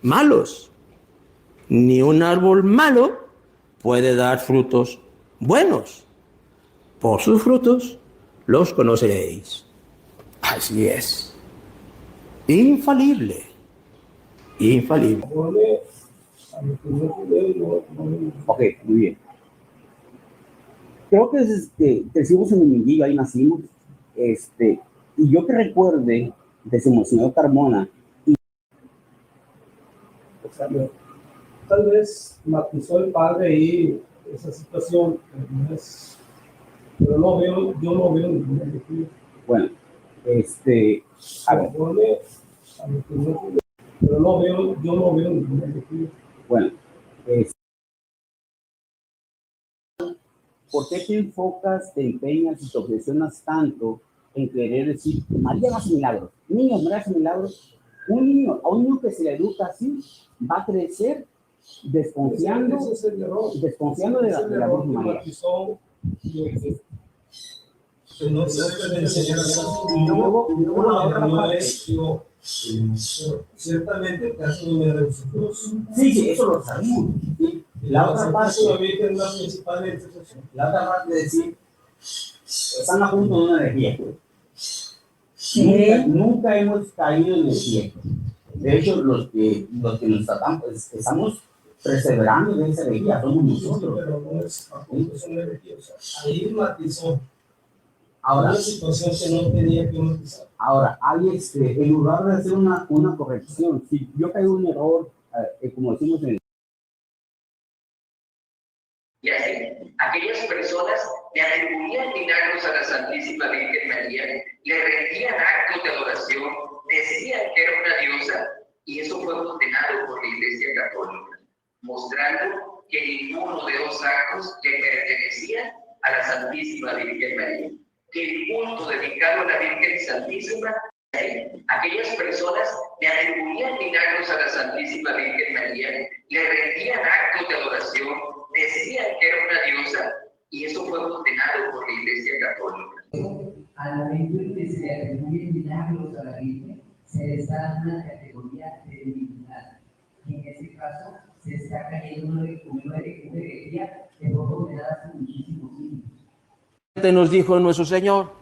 malos, ni un árbol malo puede dar frutos buenos. Por sus frutos los conoceréis. Así es. Infalible. Infalible. Ok, muy bien. Creo que crecimos en Humindillo, ahí nacimos. Y yo que recuerde de Monseñor Carmona. Tal vez matizó el padre ahí esa situación, pero no veo, yo no veo ninguna herejía. Bueno, a ver. Pero no veo, yo no veo ninguna herejía. Bueno, ¿por qué te enfocas, te empeñas y te obsesionas tanto en querer decir, María hace milagros? Niños, María hace milagros. A un niño que se le educa así, va a crecer desconfiando, desconfiando de la Virgen María. No se debe de enseñar Y luego la otra parte. Ciertamente, casi no me da su Sí, eso lo sabemos. ¿Sí? La otra parte. La otra parte de decir, están a punto de una herejía. Nunca hemos caído en el cielo. De hecho, los que nos tratamos, pues, estamos perseverando en esa herejía, somos nosotros. Pero no es una herejía. O sea, ahí matizó. Ahora, una situación que no tenía que matizar. Ahora, hay en lugar de hacer una corrección, si yo caigo un error, como decimos en Y así, aquellas personas le atribuían milagros a la Santísima Virgen María, le rendían actos de adoración, decían que era una diosa, y eso fue condenado por la Iglesia Católica, mostrando que ninguno de los actos le pertenecía a la Santísima Virgen María, que el culto dedicado a la Virgen Santísima, aquellas personas le atribuían milagros a la Santísima Virgen María, le rendían actos de adoración, decían que era una diosa, y eso fue condenado por la Iglesia Católica. A la Virgen que se le atribuyen milagros a la Virgen, se le está dando una categoría de divinidad. Y en este caso, se está cayendo una herejía que fue condenada hace muchísimos siglos. Nos dijo nuestro Señor,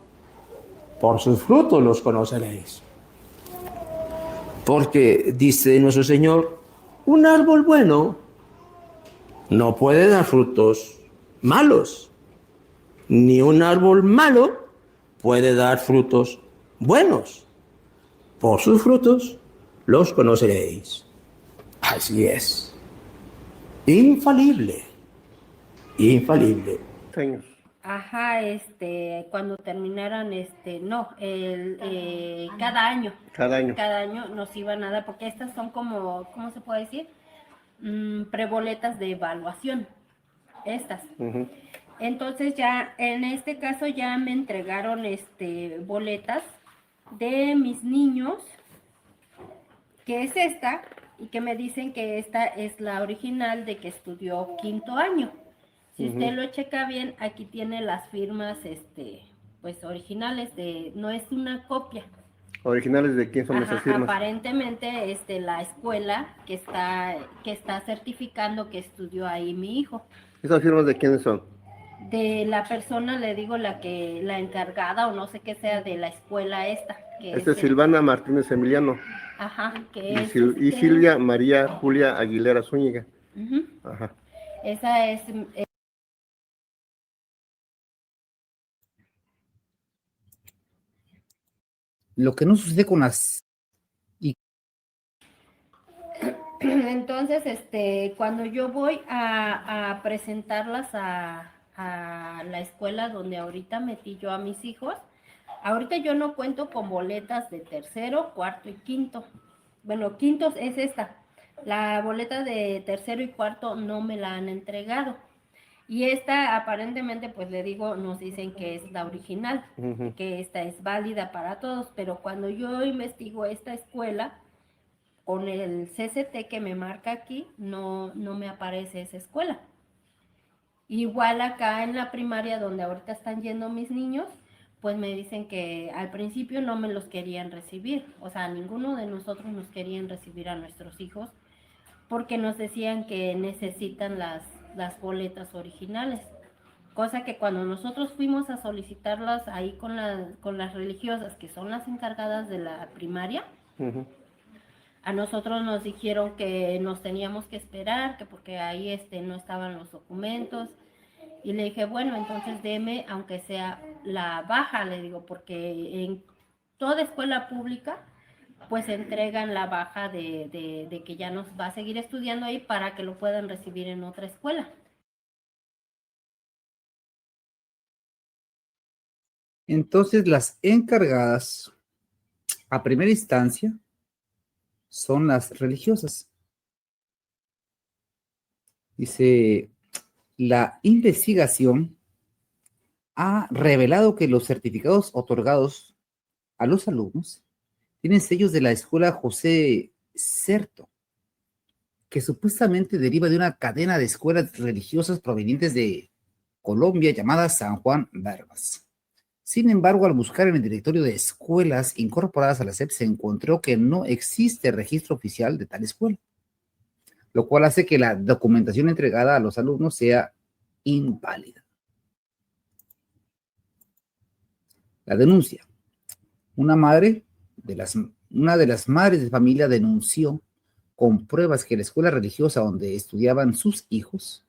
por sus frutos los conoceréis. Porque dice nuestro Señor, un árbol bueno no puede dar frutos malos, ni un árbol malo puede dar frutos buenos. Por sus frutos los conoceréis. Así es. Infalible. Infalible. Señor. Ajá, cuando terminaran, cada año. Cada año nos iban a dar, porque estas son como, ¿cómo se puede decir? Preboletas de evaluación, estas. Uh-huh. Entonces ya, en este caso ya me entregaron, boletas de mis niños, que es esta, y que me dicen que esta es la original de que estudió 5º año. Si usted lo checa bien, aquí tiene las firmas, pues originales no es una copia. ¿Originales de quién son esas firmas? Aparentemente, la escuela que está certificando que estudió ahí mi hijo. ¿Esas firmas de quiénes son? De la persona, le digo, la encargada o no sé qué sea de la escuela esta. Esta es Silvana Martínez Emiliano. Ajá, y Silvia María Julia Aguilera Zúñiga. Uh-huh. Ajá. Esa es... Lo que no sucede con las... Entonces, cuando yo voy a presentarlas a la escuela donde ahorita metí yo a mis hijos, ahorita yo no cuento con boletas de 3º, 4º y 5º. Bueno, 5º es esta. La boleta de 3º y 4º no me la han entregado. Y esta aparentemente, pues le digo, nos dicen que es la original, uh-huh, que esta es válida para todos, pero cuando yo investigo esta escuela, con el CCT que me marca aquí, no me aparece esa escuela. Igual acá en la primaria donde ahorita están yendo mis niños, pues me dicen que al principio no me los querían recibir, o sea, ninguno de nosotros nos querían recibir a nuestros hijos, porque nos decían que necesitan las boletas originales. Cosa que cuando nosotros fuimos a solicitarlas ahí con las religiosas, que son las encargadas de la primaria, a nosotros nos dijeron que nos teníamos que esperar, que porque ahí no estaban los documentos. Y le dije, bueno, entonces deme, aunque sea la baja, le digo, porque en toda escuela pública, pues entregan la baja de que ya nos va a seguir estudiando ahí para que lo puedan recibir en otra escuela. Entonces, las encargadas a primera instancia son las religiosas. Dice, la investigación ha revelado que los certificados otorgados a los alumnos tienen sellos de la escuela José Certo, que supuestamente deriva de una cadena de escuelas religiosas provenientes de Colombia llamada San Juan Verbas. Sin embargo, al buscar en el directorio de escuelas incorporadas a la SEP, se encontró que no existe registro oficial de tal escuela, lo cual hace que la documentación entregada a los alumnos sea inválida. La denuncia. Una de las madres de familia denunció con pruebas que la escuela religiosa donde estudiaban sus hijos,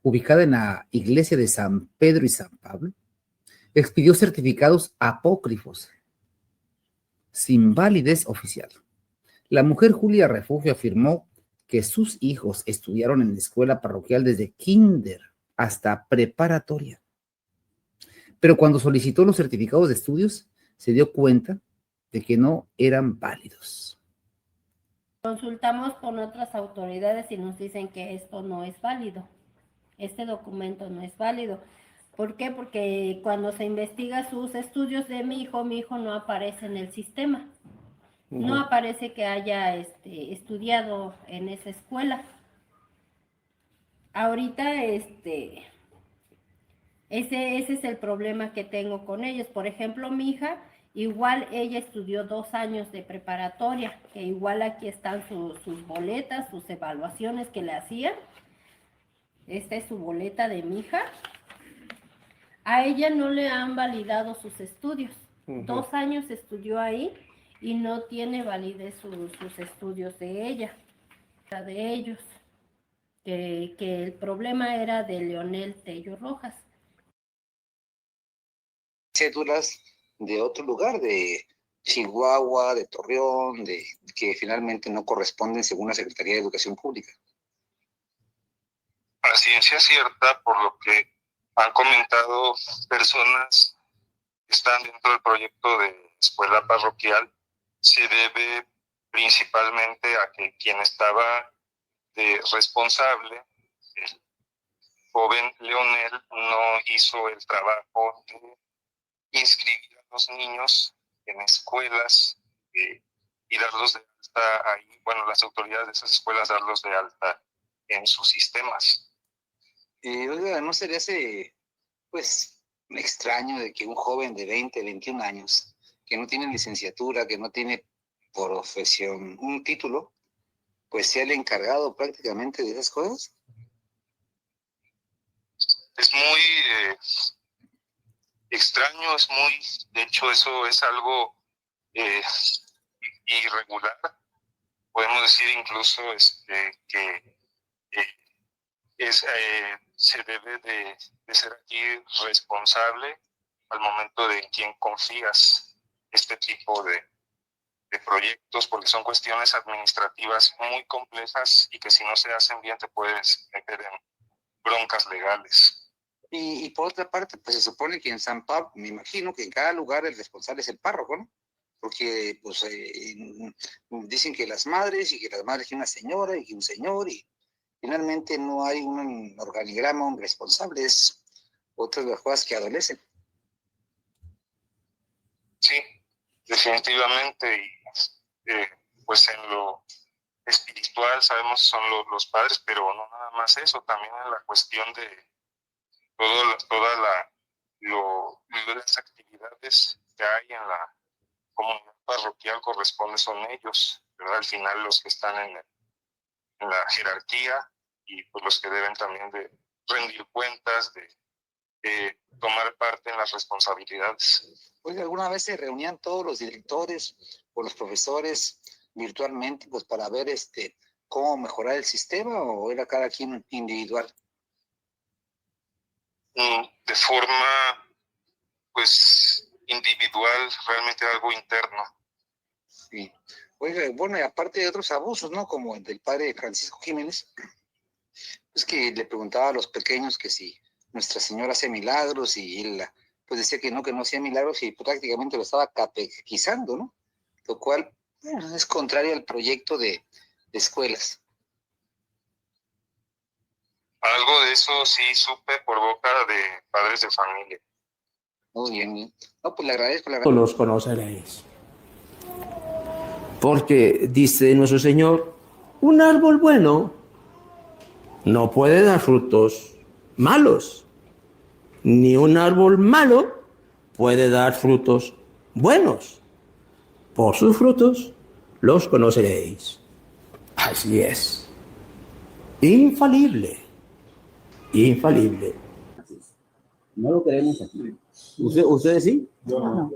ubicada en la iglesia de San Pedro y San Pablo, expidió certificados apócrifos sin validez oficial. La mujer Julia Refugio afirmó que sus hijos estudiaron en la escuela parroquial desde kinder hasta preparatoria. Pero cuando solicitó los certificados de estudios, se dio cuenta de que no eran válidos. Consultamos con otras autoridades y nos dicen que esto no es válido. Este documento no es válido. ¿Por qué? Porque cuando se investiga sus estudios de mi hijo no aparece en el sistema. No aparece que haya estudiado en esa escuela. Ahorita ese es el problema que tengo con ellos. Por ejemplo, mi hija, igual ella estudió 2 años de preparatoria, que igual aquí están sus boletas, sus evaluaciones que le hacían. Esta es su boleta de mi hija. A ella no le han validado sus estudios. 2 años estudió ahí y no tiene validez sus estudios de ella, de ellos. Que el problema era de Leonel Tello Rojas. Cédulas de otro lugar, de Chihuahua, de Torreón, que finalmente no corresponden según la Secretaría de Educación Pública. La ciencia cierta, por lo que han comentado personas que están dentro del proyecto de escuela parroquial, se debe principalmente a que quien estaba responsable, el joven Leonel, no hizo el trabajo de inscribir a los niños en escuelas y darlos de alta ahí, bueno, las autoridades de esas escuelas darlos de alta en sus sistemas. Oiga, ¿no sería pues, extraño de que un joven de 20, 21 años, que no tiene licenciatura, que no tiene profesión, un título, pues sea el encargado prácticamente de esas cosas? Es muy extraño, de hecho eso es algo irregular. Podemos decir incluso que se debe de ser aquí responsable al momento de en quién confías este tipo de proyectos, porque son cuestiones administrativas muy complejas y que si no se hacen bien te puedes meter en broncas legales. Y por otra parte, pues se supone que en San Pablo, me imagino que en cada lugar el responsable es el párroco, ¿no? Porque pues dicen que las madres, y que las madres tienen una señora y que un señor, y finalmente no hay un organigrama, un responsable, es otras de las cosas que adolecen. Sí, definitivamente, y pues en lo espiritual sabemos son los padres, pero no nada más eso, también en la cuestión de las actividades que hay en la comunidad parroquial son ellos, ¿verdad? Al final los que están en la jerarquía y pues los que deben también de rendir cuentas, de tomar parte en las responsabilidades. Oiga, ¿alguna vez se reunían todos los directores o los profesores virtualmente pues para ver cómo mejorar el sistema o era cada quien individual? De forma pues individual, realmente algo interno. Sí. Oiga, bueno, y aparte de otros abusos, ¿no? Como el del padre Francisco Jiménez, pues que le preguntaba a los pequeños que si Nuestra Señora hace milagros y él pues decía que no hacía milagros y prácticamente lo estaba catequizando, ¿no? Lo cual es contrario al proyecto de escuelas. Algo de eso sí supe por boca de padres de familia. Muy bien. No, pues le agradezco. Los conoceréis. Porque dice nuestro Señor, un árbol bueno no puede dar frutos malos, ni un árbol malo puede dar frutos buenos. Por sus frutos los conoceréis. Así es. Infalible. Infalible. Así es. No lo queremos aquí. ¿Ustedes sí? No.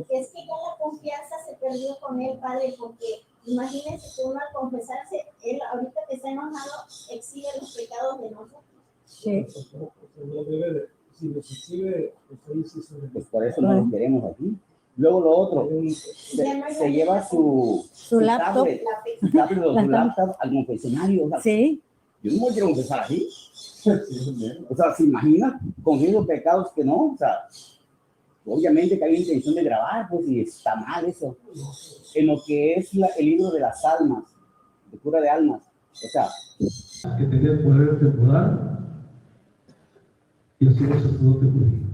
Es que ya la confianza se perdió con él, padre, porque imagínense que uno al confesarse, él ahorita que está enojado, exhibe los pecados de nosotros. Sí. Si los exhibe, pues por eso no lo queremos aquí. Luego lo otro, se lleva su laptop, su laptop al confesionario. O sea, sí. Yo no me quiero confesar así. O sea, ¿se imagina? Confieso pecados que no. O sea, obviamente que hay intención de grabar, pues, y está mal eso. En lo que es el libro de las almas, de cura de almas. O sea, que tenía el poder temporal y así los sacerdotes judíos.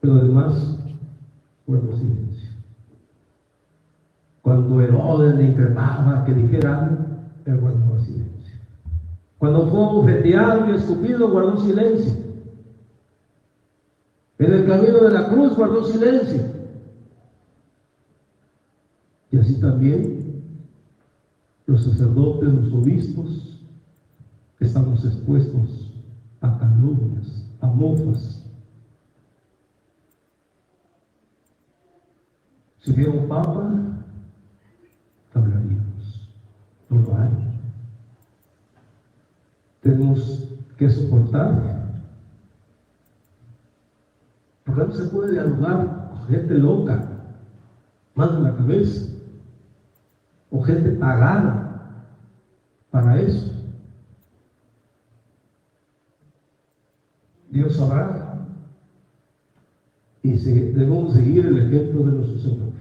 Pero además, guardó silencio. Cuando Herodes le increpaba que dijera algo, él guardó silencio. Cuando fue bofeteado y escupido, guardó silencio. En el camino de la cruz guardó silencio. Y así también los sacerdotes, los obispos, estamos expuestos a calumnias, a mofas. Si hubiera un papa, hablaríamos. No lo hay. Tenemos que soportar. Porque no se puede dialogar con gente loca, más de la cabeza, o gente pagada para eso. Dios sabrá. Y debemos seguir el ejemplo de nuestro Señor.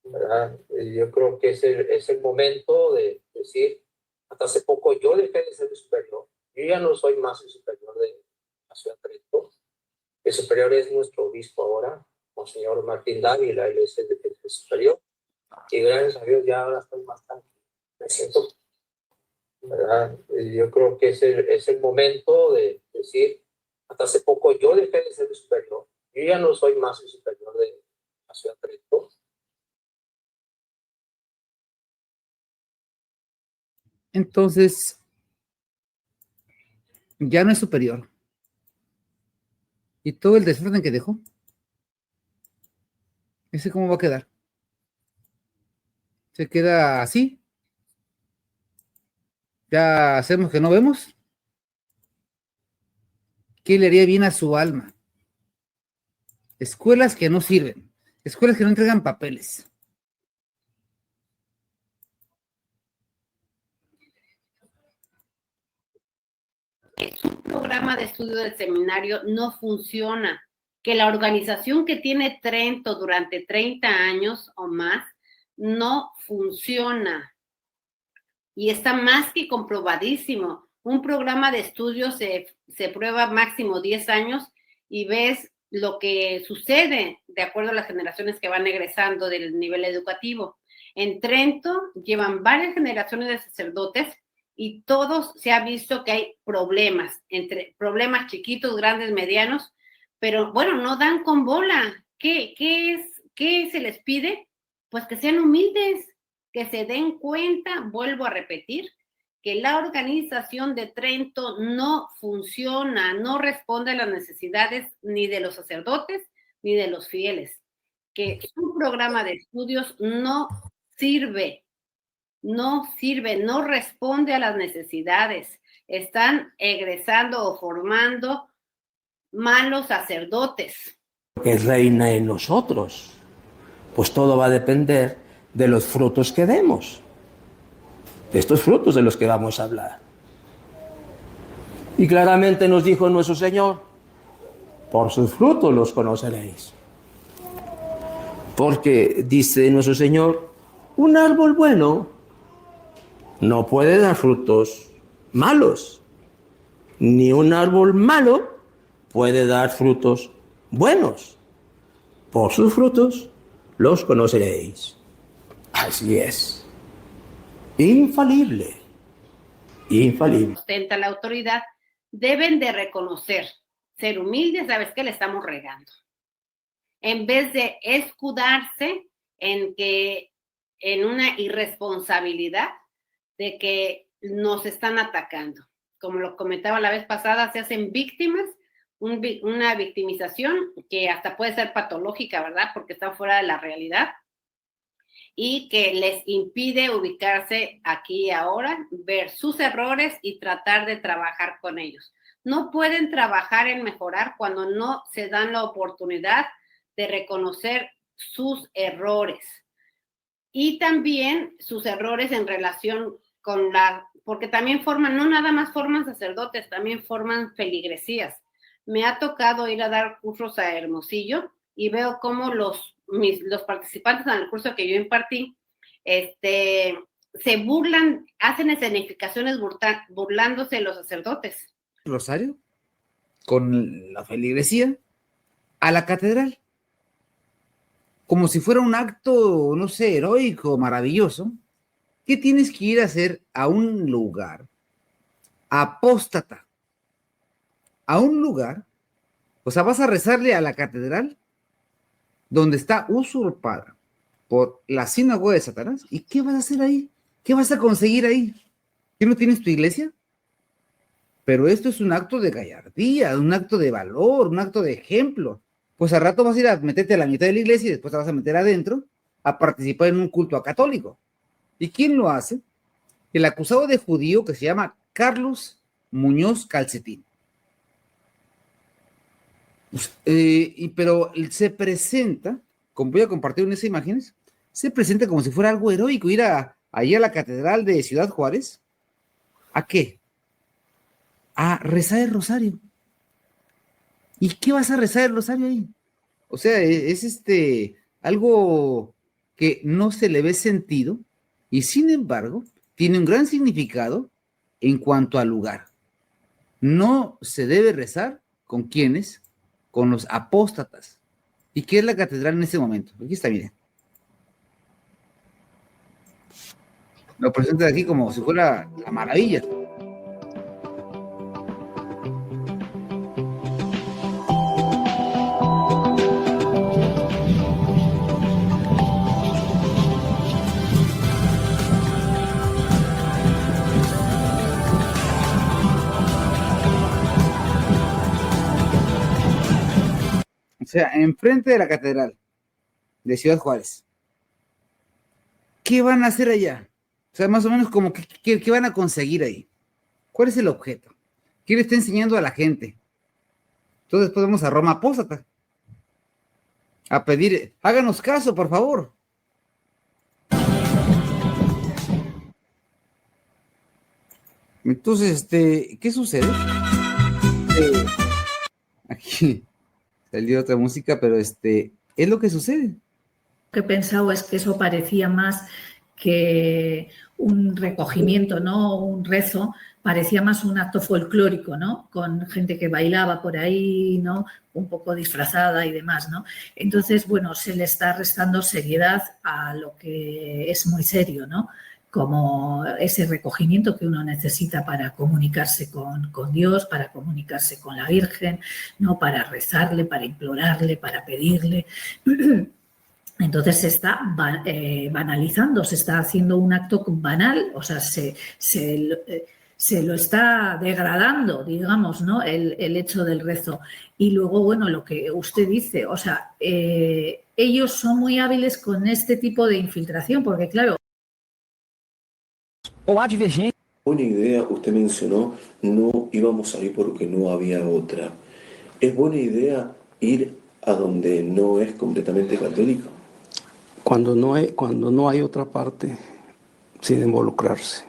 ¿Verdad? Yo creo que es el momento de decir, hasta hace poco yo dejé de ser el superior, yo ya no soy más el superior de la ciudad de Trento, el superior es nuestro obispo ahora, Monseñor Martín Dávila, él es el superior, y gracias a Dios ya ahora estoy más tranquilo, me siento, ¿verdad? Yo creo que es el momento de decir, hasta hace poco yo dejé de ser el superior, yo ya no soy más el superior de la ciudad de Trento. Entonces, ya no es superior. ¿Y todo el desorden que dejó? ¿Ese cómo va a quedar? ¿Se queda así? ¿Ya hacemos que no vemos? ¿Qué le haría bien a su alma? Escuelas que no sirven. Escuelas que no entregan papeles. Un programa de estudio del seminario no funciona, que la organización que tiene Trento durante 30 años o más no funciona y está más que comprobadísimo. Un programa de estudio se prueba máximo 10 años y ves lo que sucede de acuerdo a las generaciones que van egresando del nivel educativo. En Trento llevan varias generaciones de sacerdotes y todos se ha visto que hay problemas, entre problemas chiquitos, grandes, medianos, pero bueno, no dan con bola. ¿Qué se les pide? Pues que sean humildes, que se den cuenta, vuelvo a repetir, que la organización de Trento no funciona, no responde a las necesidades ni de los sacerdotes ni de los fieles, que su programa de estudios no sirve, no responde a las necesidades. Están egresando o formando malos sacerdotes. Que reina en nosotros. Pues todo va a depender de los frutos que demos. De estos frutos de los que vamos a hablar. Y claramente nos dijo nuestro Señor, por sus frutos los conoceréis. Porque dice nuestro Señor, un árbol bueno no puede dar frutos malos, ni un árbol malo puede dar frutos buenos. Por sus frutos los conoceréis. Así es. Infalible. Infalible. Ostenta la autoridad, deben de reconocer, ser humildes, ¿sabes qué? Le estamos regando. En vez de escudarse en una irresponsabilidad de que nos están atacando. Como lo comentaba la vez pasada, se hacen víctimas, una victimización que hasta puede ser patológica, ¿verdad? Porque está fuera de la realidad y que les impide ubicarse aquí y ahora, ver sus errores y tratar de trabajar con ellos. No pueden trabajar en mejorar cuando no se dan la oportunidad de reconocer sus errores y también sus errores en relación con porque también forman, no nada más forman sacerdotes, también forman feligresías. Me ha tocado ir a dar cursos a Hermosillo y veo cómo los participantes en el curso que yo impartí, se burlan, hacen escenificaciones burlándose de los sacerdotes. Rosario, con la feligresía, a la catedral, como si fuera un acto, no sé, heroico, maravilloso. ¿Qué tienes que ir a hacer a un lugar apóstata? A un lugar, o sea, vas a rezarle a la catedral donde está usurpada por la sinagoga de Satanás. ¿Y qué vas a hacer ahí? ¿Qué vas a conseguir ahí? ¿Qué no tienes tu iglesia? Pero esto es un acto de gallardía, un acto de valor, un acto de ejemplo. Pues al rato vas a ir a meterte a la mitad de la iglesia y después te vas a meter adentro a participar en un culto católico. ¿Y quién lo hace? El acusado de judío que se llama Carlos Muñoz Calcetín. Pero se presenta, como voy a compartir en esas imágenes, se presenta como si fuera algo heroico ir allá a la catedral de Ciudad Juárez. ¿A qué? A rezar el rosario. ¿Y qué vas a rezar el rosario ahí? O sea, es algo que no se le ve sentido y sin embargo tiene un gran significado en cuanto al lugar. No se debe rezar con quienes, con los apóstatas. ¿Y qué es la catedral en ese momento? Aquí está, miren. Lo presenta aquí como si fuera la maravilla. O sea, enfrente de la catedral de Ciudad Juárez. ¿Qué van a hacer allá? O sea, más o menos como ¿qué van a conseguir ahí? ¿Cuál es el objeto? ¿Qué le está enseñando a la gente? Entonces después vamos a Roma Apóstata a pedir, háganos caso, por favor. Entonces, ¿qué sucede? Aquí salió otra música, pero es lo que sucede. Lo que he pensado es que eso parecía más que un recogimiento, ¿no? Un rezo, parecía más un acto folclórico, ¿no? Con gente que bailaba por ahí, ¿no? Un poco disfrazada y demás, ¿no? Entonces, bueno, se le está restando seriedad a lo que es muy serio, ¿no? como ese recogimiento que uno necesita para comunicarse con Dios, para comunicarse con la Virgen, ¿no? Para rezarle, para implorarle, para pedirle. Entonces se está banalizando, se está haciendo un acto banal, o sea, se lo está degradando, digamos, ¿no? El hecho del rezo. Y luego, bueno, lo que usted dice, o sea, ellos son muy hábiles con este tipo de infiltración, porque claro... Buena idea, usted mencionó, no íbamos a ir porque no había otra. ¿Es buena idea ir a donde no es completamente católico? Cuando no hay otra parte sin involucrarse.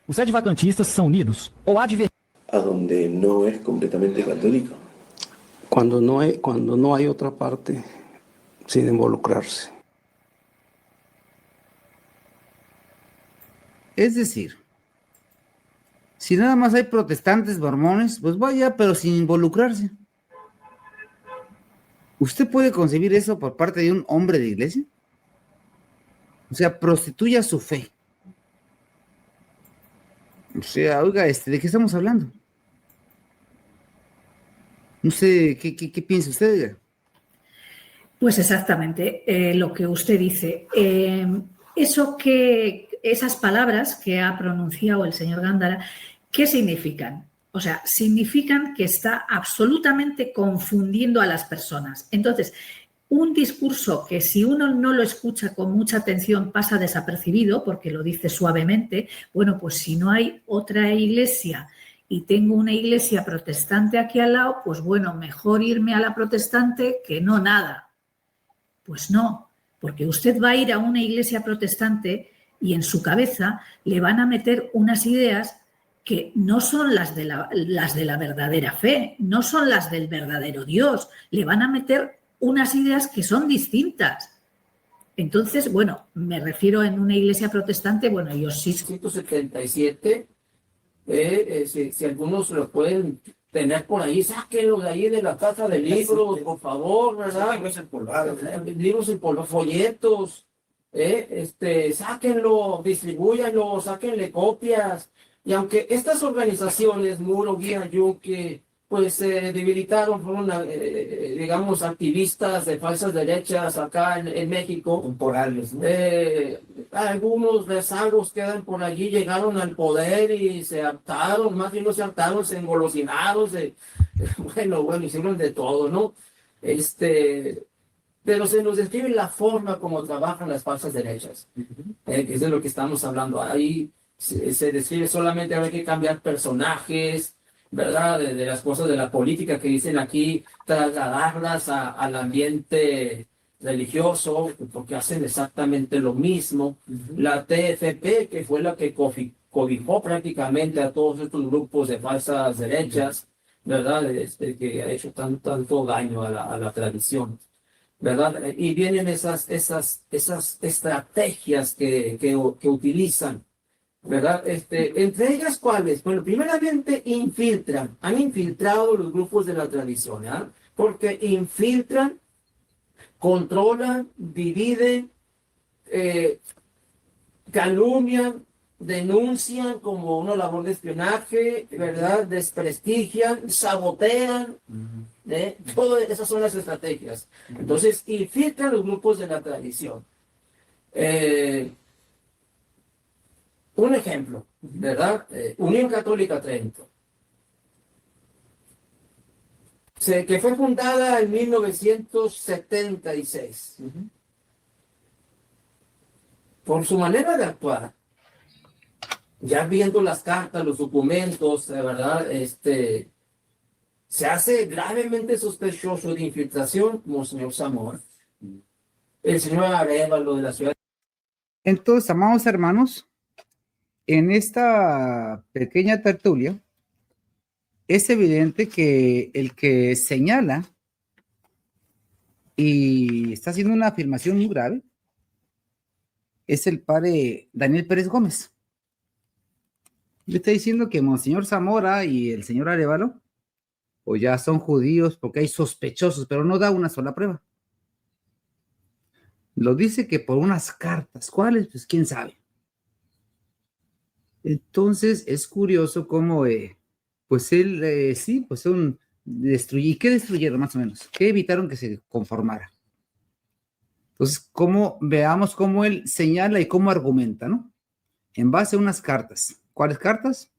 Os adventistas são unidos ou ¿A donde no es completamente católico? Cuando no hay otra parte sin involucrarse. Es decir, si nada más hay protestantes, mormones, pues vaya, pero sin involucrarse. ¿Usted puede concebir eso por parte de un hombre de iglesia? O sea, prostituya su fe. O sea, oiga, ¿de qué estamos hablando? No sé, ¿qué piensa usted? Pues exactamente lo que usted dice. Esas palabras que ha pronunciado el señor Gándara, ¿qué significan? O sea, significan que está absolutamente confundiendo a las personas. Entonces, un discurso que si uno no lo escucha con mucha atención pasa desapercibido porque lo dice suavemente, bueno, pues si no hay otra iglesia y tengo una iglesia protestante aquí al lado, pues bueno, mejor irme a la protestante que no nada. Pues no, porque usted va a ir a una iglesia protestante y en su cabeza le van a meter unas ideas que no son las de la verdadera fe, no son las del verdadero Dios, le van a meter unas ideas que son distintas. Entonces, bueno, me refiero en una iglesia protestante, bueno, yo sí... 177, si algunos lo pueden tener por ahí, sáquenlo de ahí de la caja de libros, por favor, ¿verdad? Libros empolvados, folletos, sáquenlo, distribúyanlo, sáquenle copias. Y aunque estas organizaciones, Muro, Guía, Yunque, pues se debilitaron, fueron, digamos, activistas de falsas derechas acá en México. Temporales, ¿no? Algunos rezagos quedan por allí, llegaron al poder y se hartaron, más bien no se hartaron, se engolosinaron, bueno, hicieron de todo, ¿no? Pero se nos describe la forma como trabajan las falsas derechas, que es de lo que estamos hablando. Ahí se describe solamente hay que cambiar personajes, ¿verdad? De las cosas de la política que dicen aquí, trasladarlas al ambiente religioso, porque hacen exactamente lo mismo. La TFP, que fue la que cobijó prácticamente a todos estos grupos de falsas derechas, ¿verdad? Que ha hecho tanto daño a la tradición, ¿verdad? Y vienen esas estrategias que utilizan, ¿verdad? Entre ellas, ¿cuáles? Bueno, primeramente han infiltrado los grupos de la tradición, ¿verdad? Porque infiltran, controlan, dividen, calumnian, denuncian como una labor de espionaje, ¿verdad? Desprestigian, sabotean, todas esas son las estrategias. Entonces, infiltran los grupos de la tradición. Un ejemplo, ¿verdad? Unión Católica Trento, que fue fundada en 1976. Por su manera de actuar, ya viendo las cartas, los documentos, ¿verdad? Se hace gravemente sospechoso de infiltración, Monseñor Zamora, el señor Arévalo de la ciudad. Entonces, amados hermanos, en esta pequeña tertulia, es evidente que el que señala y está haciendo una afirmación muy grave es el padre Daniel Pérez Gómez. Le está diciendo que Monseñor Zamora y el señor Arévalo o ya son judíos porque hay sospechosos, pero no da una sola prueba. Lo dice que por unas cartas. ¿Cuáles? Pues quién sabe. Entonces es curioso cómo, pues él, sí, pues son destruye. ¿Y qué destruyeron más o menos? ¿Qué evitaron que se conformara? Entonces, veamos cómo él señala y cómo argumenta, ¿no? En base a unas cartas. ¿Cuáles cartas?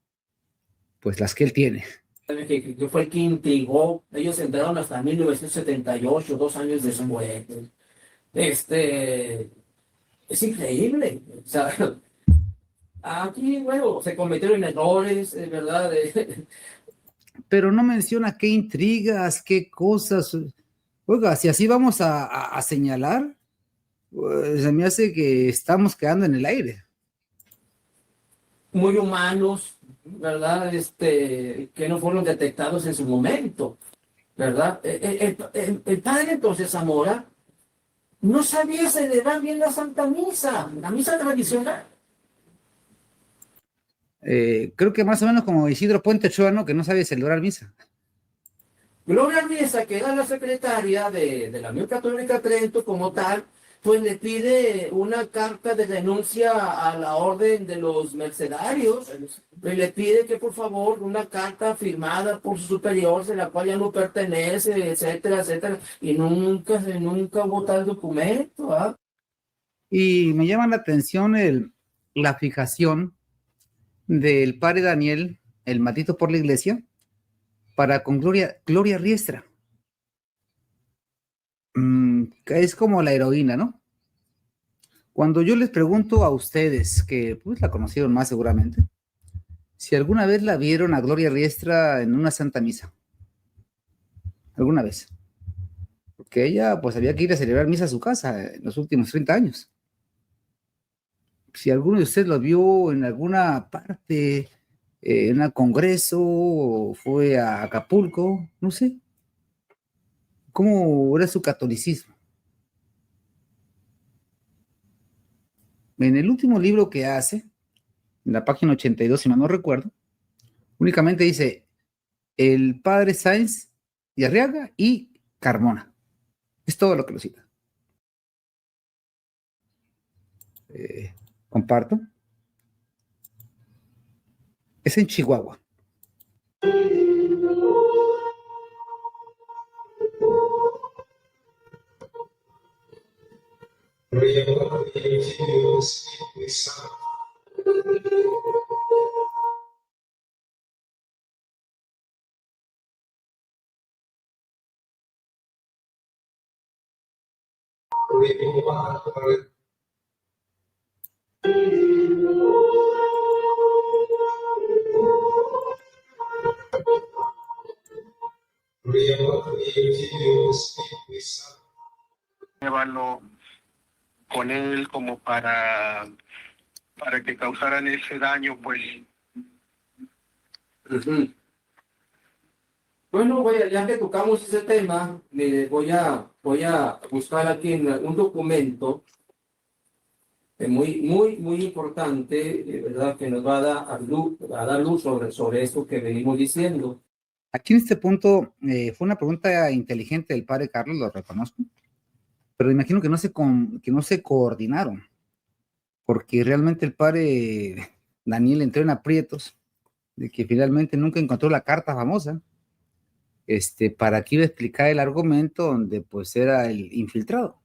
Pues las que él tiene. Que fue el que intrigó. Ellos entraron hasta 1978, 2 años después. Es increíble. O sea, aquí, bueno, se cometieron errores, ¿verdad? Pero no menciona qué intrigas, qué cosas. Oiga, si así vamos a señalar, pues, se me hace que estamos quedando en el aire. Muy humanos, ¿verdad? Que no fueron detectados en su momento, ¿verdad? El padre entonces Zamora no sabía celebrar bien la Santa Misa, la misa tradicional. Creo que más o menos como Isidro Puente Ochoa, ¿no? Que no sabe celebrar misa. Gloria Riesa, que era la secretaria de la Unión Católica Trento como tal, pues le pide una carta de renuncia a la orden de los mercedarios, y le pide que por favor una carta firmada por su superior, de la cual ya no pertenece, etcétera, etcétera, y nunca hubo tal documento. ¿Ah? Y me llama la atención la fijación del padre Daniel, el matito por la iglesia, para con Gloria Riestra. Es como la heroína, ¿no? Cuando yo les pregunto a ustedes, que pues la conocieron más seguramente, si alguna vez la vieron a Gloria Riestra en una Santa Misa. ¿Alguna vez? Porque ella pues había que ir a celebrar misa a su casa en los últimos 30 años. Si alguno de ustedes lo vio en alguna parte, en un congreso, o fue a Acapulco, no sé. ¿Cómo era su catolicismo? En el último libro que hace, en la página 82, si mal no recuerdo, únicamente dice el padre Sáenz de Arriaga y Carmona. Es todo lo que lo cita. Comparto. Es en Chihuahua. Llévalo con él como para que causaran ese daño, pues. Bueno, ya que tocamos ese tema, mire, voy a buscar aquí un documento muy importante, ¿verdad? Que nos va a dar luz sobre esto que venimos diciendo. Aquí en este punto fue una pregunta inteligente del padre Carlos, lo reconozco, pero imagino que no se coordinaron, porque realmente el padre Daniel entró en aprietos de que finalmente nunca encontró la carta famosa, para que iba a explicar el argumento donde pues era el infiltrado.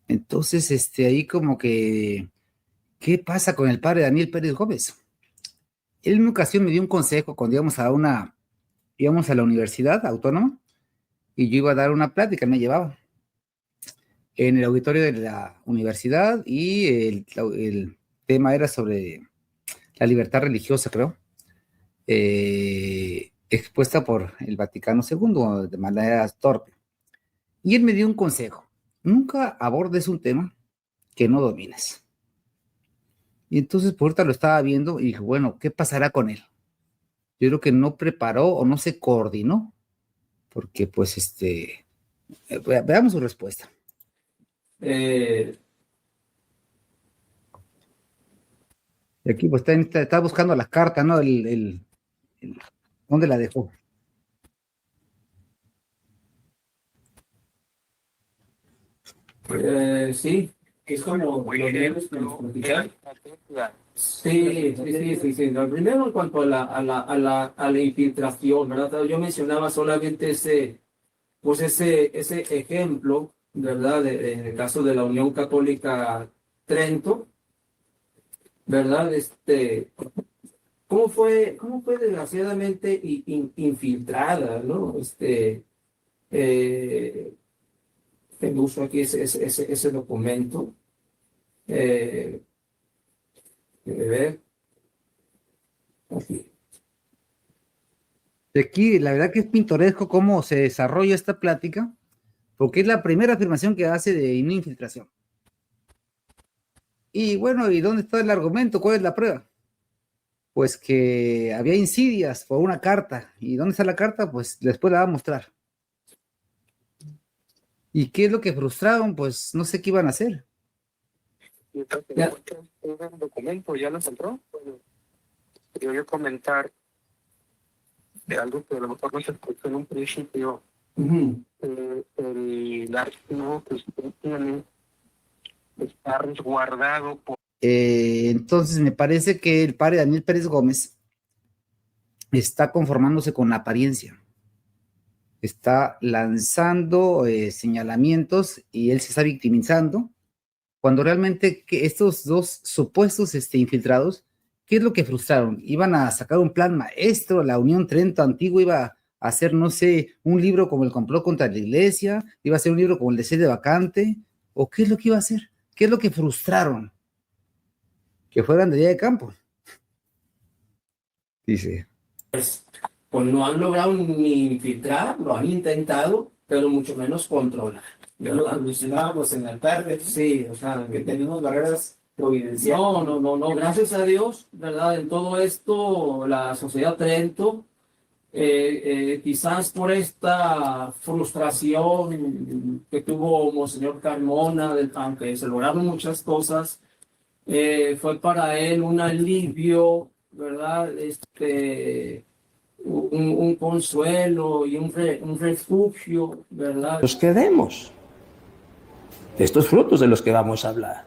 Entonces, ahí como que, ¿qué pasa con el padre Daniel Pérez Gómez? Él en una ocasión me dio un consejo cuando íbamos a la universidad autónoma y yo iba a dar una plática, me llevaba en el auditorio de la universidad y el tema era sobre la libertad religiosa, creo, expuesta por el Vaticano II de manera torpe. Y él me dio un consejo: nunca abordes un tema que no domines. Y entonces por ahorita lo estaba viendo y dije, bueno, ¿qué pasará con él? Yo creo que no preparó o no se coordinó, porque pues veamos su respuesta. Y aquí pues está buscando la carta, ¿no? ¿Dónde la dejó? Sí, que es como lo menos que nos platican. Sí. Lo primero en cuanto a la infiltración, ¿verdad? Yo mencionaba solamente ese ejemplo, ¿verdad? En el caso de la Unión Católica Trento, ¿verdad? ¿Cómo fue desgraciadamente infiltrada, ¿no? Uso aquí ese documento. Ver. Aquí, la verdad que es pintoresco cómo se desarrolla esta plática, porque es la primera afirmación que hace de una infiltración. Y bueno, ¿y dónde está el argumento? ¿Cuál es la prueba? Pues que había insidias por una carta. ¿Y dónde está la carta? Pues después la va a mostrar. ¿Y qué es lo que frustraron? Pues no sé qué iban a hacer. Ya. Un documento, ¿ya lo encontró? Yo voy a comentar de algo que a lo mejor no se escuchó en un principio. El archivo que usted tiene está resguardado por... Entonces me parece que el padre Daniel Pérez Gómez está conformándose con la apariencia. Está lanzando señalamientos y él se está victimizando, cuando realmente que estos dos supuestos infiltrados, ¿qué es lo que frustraron? Iban a sacar un plan maestro, la Unión Trento Antigua iba a hacer, no sé, un libro como el complot contra la iglesia, iba a hacer un libro como el de sede vacante, ¿o qué es lo que iba a hacer? ¿Qué es lo que frustraron? Que fueran de día de campo. Dice. Pues no han logrado ni infiltrar, lo han intentado, pero mucho menos controlar. Ya lo mencionábamos en la tarde. Sí, o sea, que tenemos barreras providenciales. No, gracias a Dios, ¿verdad? En todo esto, la Sociedad Trento, quizás por esta frustración que tuvo Monseñor Carmona, aunque se lograron muchas cosas, fue para él un alivio, ¿verdad? Un consuelo y un refugio, ¿verdad? Los que vemos, de estos frutos de los que vamos a hablar.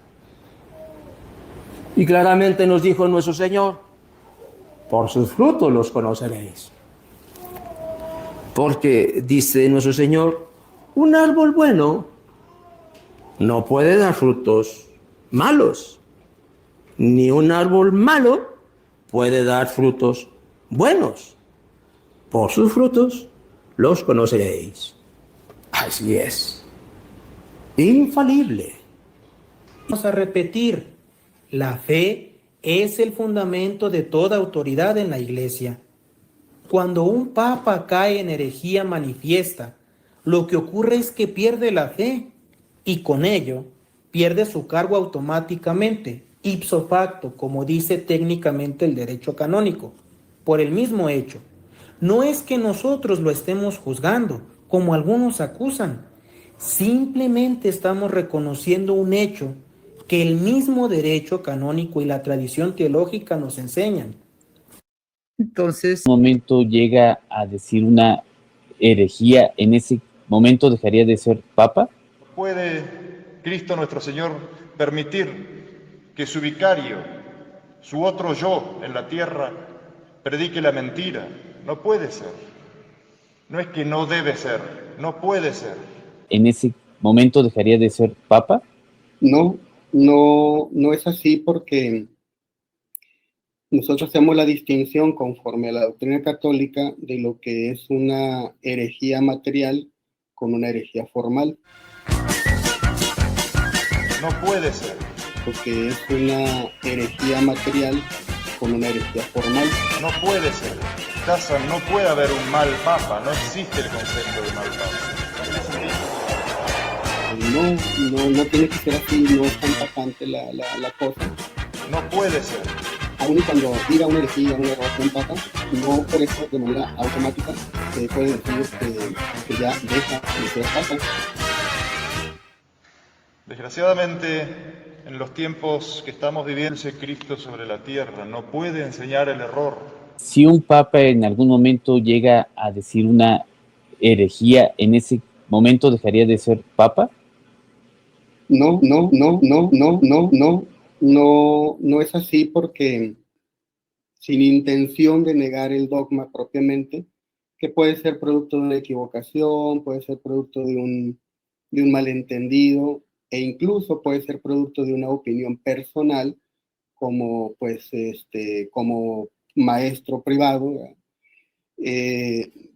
Y claramente nos dijo nuestro Señor, por sus frutos los conoceréis. Porque dice nuestro Señor, un árbol bueno no puede dar frutos malos, ni un árbol malo puede dar frutos buenos. Por sus frutos los conoceréis. Así es. Infalible. Vamos a repetir, la fe es el fundamento de toda autoridad en la Iglesia. Cuando un papa cae en herejía manifiesta, lo que ocurre es que pierde la fe y con ello pierde su cargo automáticamente, ipso facto, como dice técnicamente el derecho canónico, por el mismo hecho. No es que nosotros lo estemos juzgando, como algunos acusan. Simplemente estamos reconociendo un hecho que el mismo derecho canónico y la tradición teológica nos enseñan. Entonces, en un momento llega a decir una herejía, ¿en ese momento dejaría de ser papa? ¿Puede Cristo nuestro Señor permitir que su vicario, su otro yo en la tierra, predique la mentira? No puede ser. No es que no debe ser, no puede ser. ¿En ese momento dejaría de ser papa? No es así, porque nosotros hacemos la distinción conforme a la doctrina católica de lo que es una herejía material con una herejía formal. No puede ser. Porque es una herejía material con una herejía formal. No puede ser. Casa, no puede haber un mal papa, no existe el concepto de mal papa. No tiene que ser así, no es tan patente la cosa. No puede ser. Aún y cuando diga una herejía, un error de un papa, no por eso de manera automática se puede decir que ya deja de ser papa. Desgraciadamente, en los tiempos que estamos viviendo, ese Cristo sobre la tierra no puede enseñar el error. Si un papa en algún momento llega a decir una herejía, ¿en ese momento dejaría de ser papa? No es así porque sin intención de negar el dogma propiamente, que puede ser producto de una equivocación, puede ser producto de un malentendido e incluso puede ser producto de una opinión personal como como maestro privado.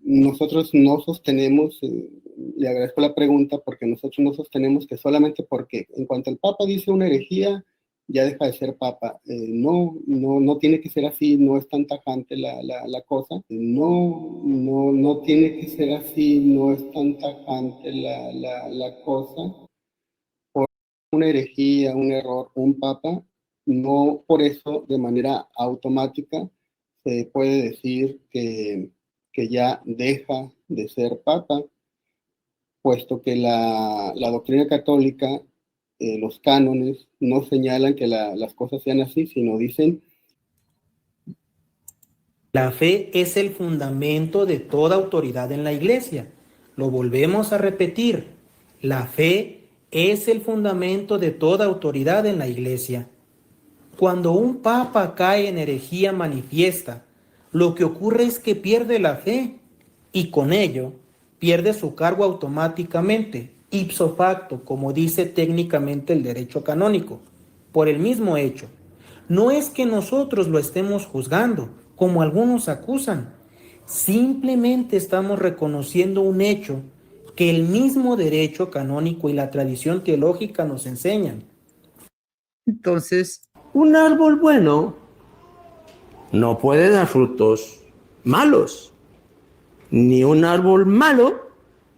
Nosotros no sostenemos, le agradezco la pregunta, porque nosotros no sostenemos que solamente porque en cuanto el Papa dice una herejía, ya deja de ser Papa. No tiene que ser así, no es tan tajante la cosa. No tiene que ser así, no es tan tajante la cosa. Por una herejía, un error, un Papa, no por eso de manera automática se puede decir que ya deja de ser Papa, puesto que la doctrina católica, los cánones, no señalan que las cosas sean así, sino dicen: la fe es el fundamento de toda autoridad en la iglesia. Lo volvemos a repetir. La fe es el fundamento de toda autoridad en la iglesia. Cuando un papa cae en herejía manifiesta, lo que ocurre es que pierde la fe y con ello pierde su cargo automáticamente, ipso facto, como dice técnicamente el derecho canónico, por el mismo hecho. No es que nosotros lo estemos juzgando, como algunos acusan. Simplemente estamos reconociendo un hecho que el mismo derecho canónico y la tradición teológica nos enseñan. Entonces, un árbol bueno no puede dar frutos malos, ni un árbol malo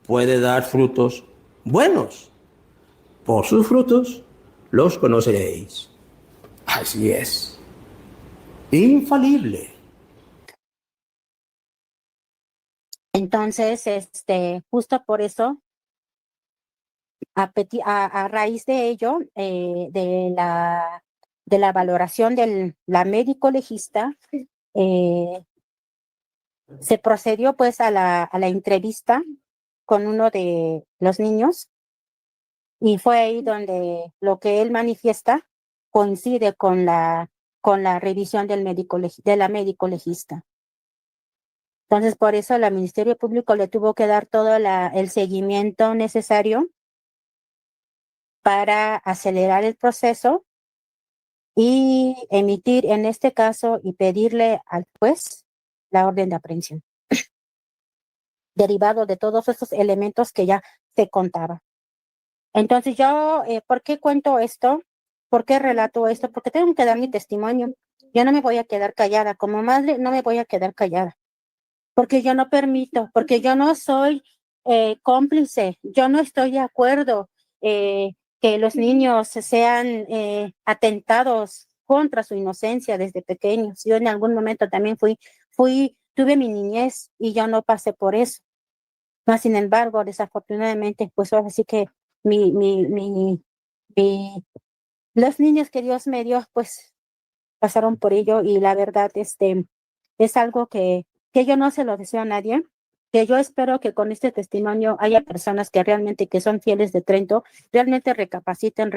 puede dar frutos buenos. Por sus frutos los conoceréis. Así es. Infalible. Entonces, justo por eso, a raíz de ello, de la valoración de la médico legista, se procedió pues a la entrevista con uno de los niños y fue ahí donde lo que él manifiesta coincide con la revisión de la médico legista. Entonces, por eso el Ministerio Público le tuvo que dar todo el seguimiento necesario para acelerar el proceso y emitir en este caso y pedirle al juez la orden de aprehensión, derivado de todos esos elementos que ya se contaba. Entonces yo, ¿por qué cuento esto? ¿Por qué relato esto? Porque tengo que dar mi testimonio. Yo no me voy a quedar callada. Como madre no me voy a quedar callada. Porque yo no permito, porque yo no soy cómplice. Yo no estoy de acuerdo que los niños sean atentados contra su inocencia desde pequeños. Yo en algún momento también tuve mi niñez y yo no pasé por eso. No, sin embargo, desafortunadamente, pues ahora sí que los niños que Dios me dio, pues pasaron por ello y la verdad, es algo que yo no se lo deseo a nadie, que yo espero que con este testimonio haya personas que realmente, que son fieles de Trento, realmente recapaciten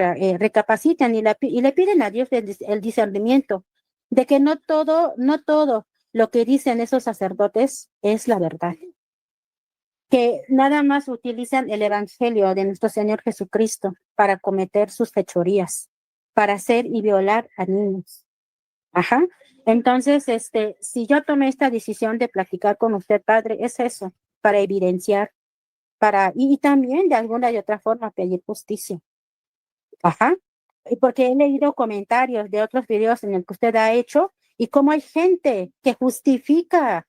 y le piden a Dios el discernimiento de que no todo lo que dicen esos sacerdotes es la verdad. Que nada más utilizan el evangelio de nuestro Señor Jesucristo para cometer sus fechorías, para hacer y violar a niños. Ajá. Entonces, si yo tomé esta decisión de platicar con usted, padre, es eso, para evidenciar, y también de alguna y otra forma pedir justicia. Ajá. Y porque he leído comentarios de otros videos en el que usted ha hecho, y cómo hay gente que justifica.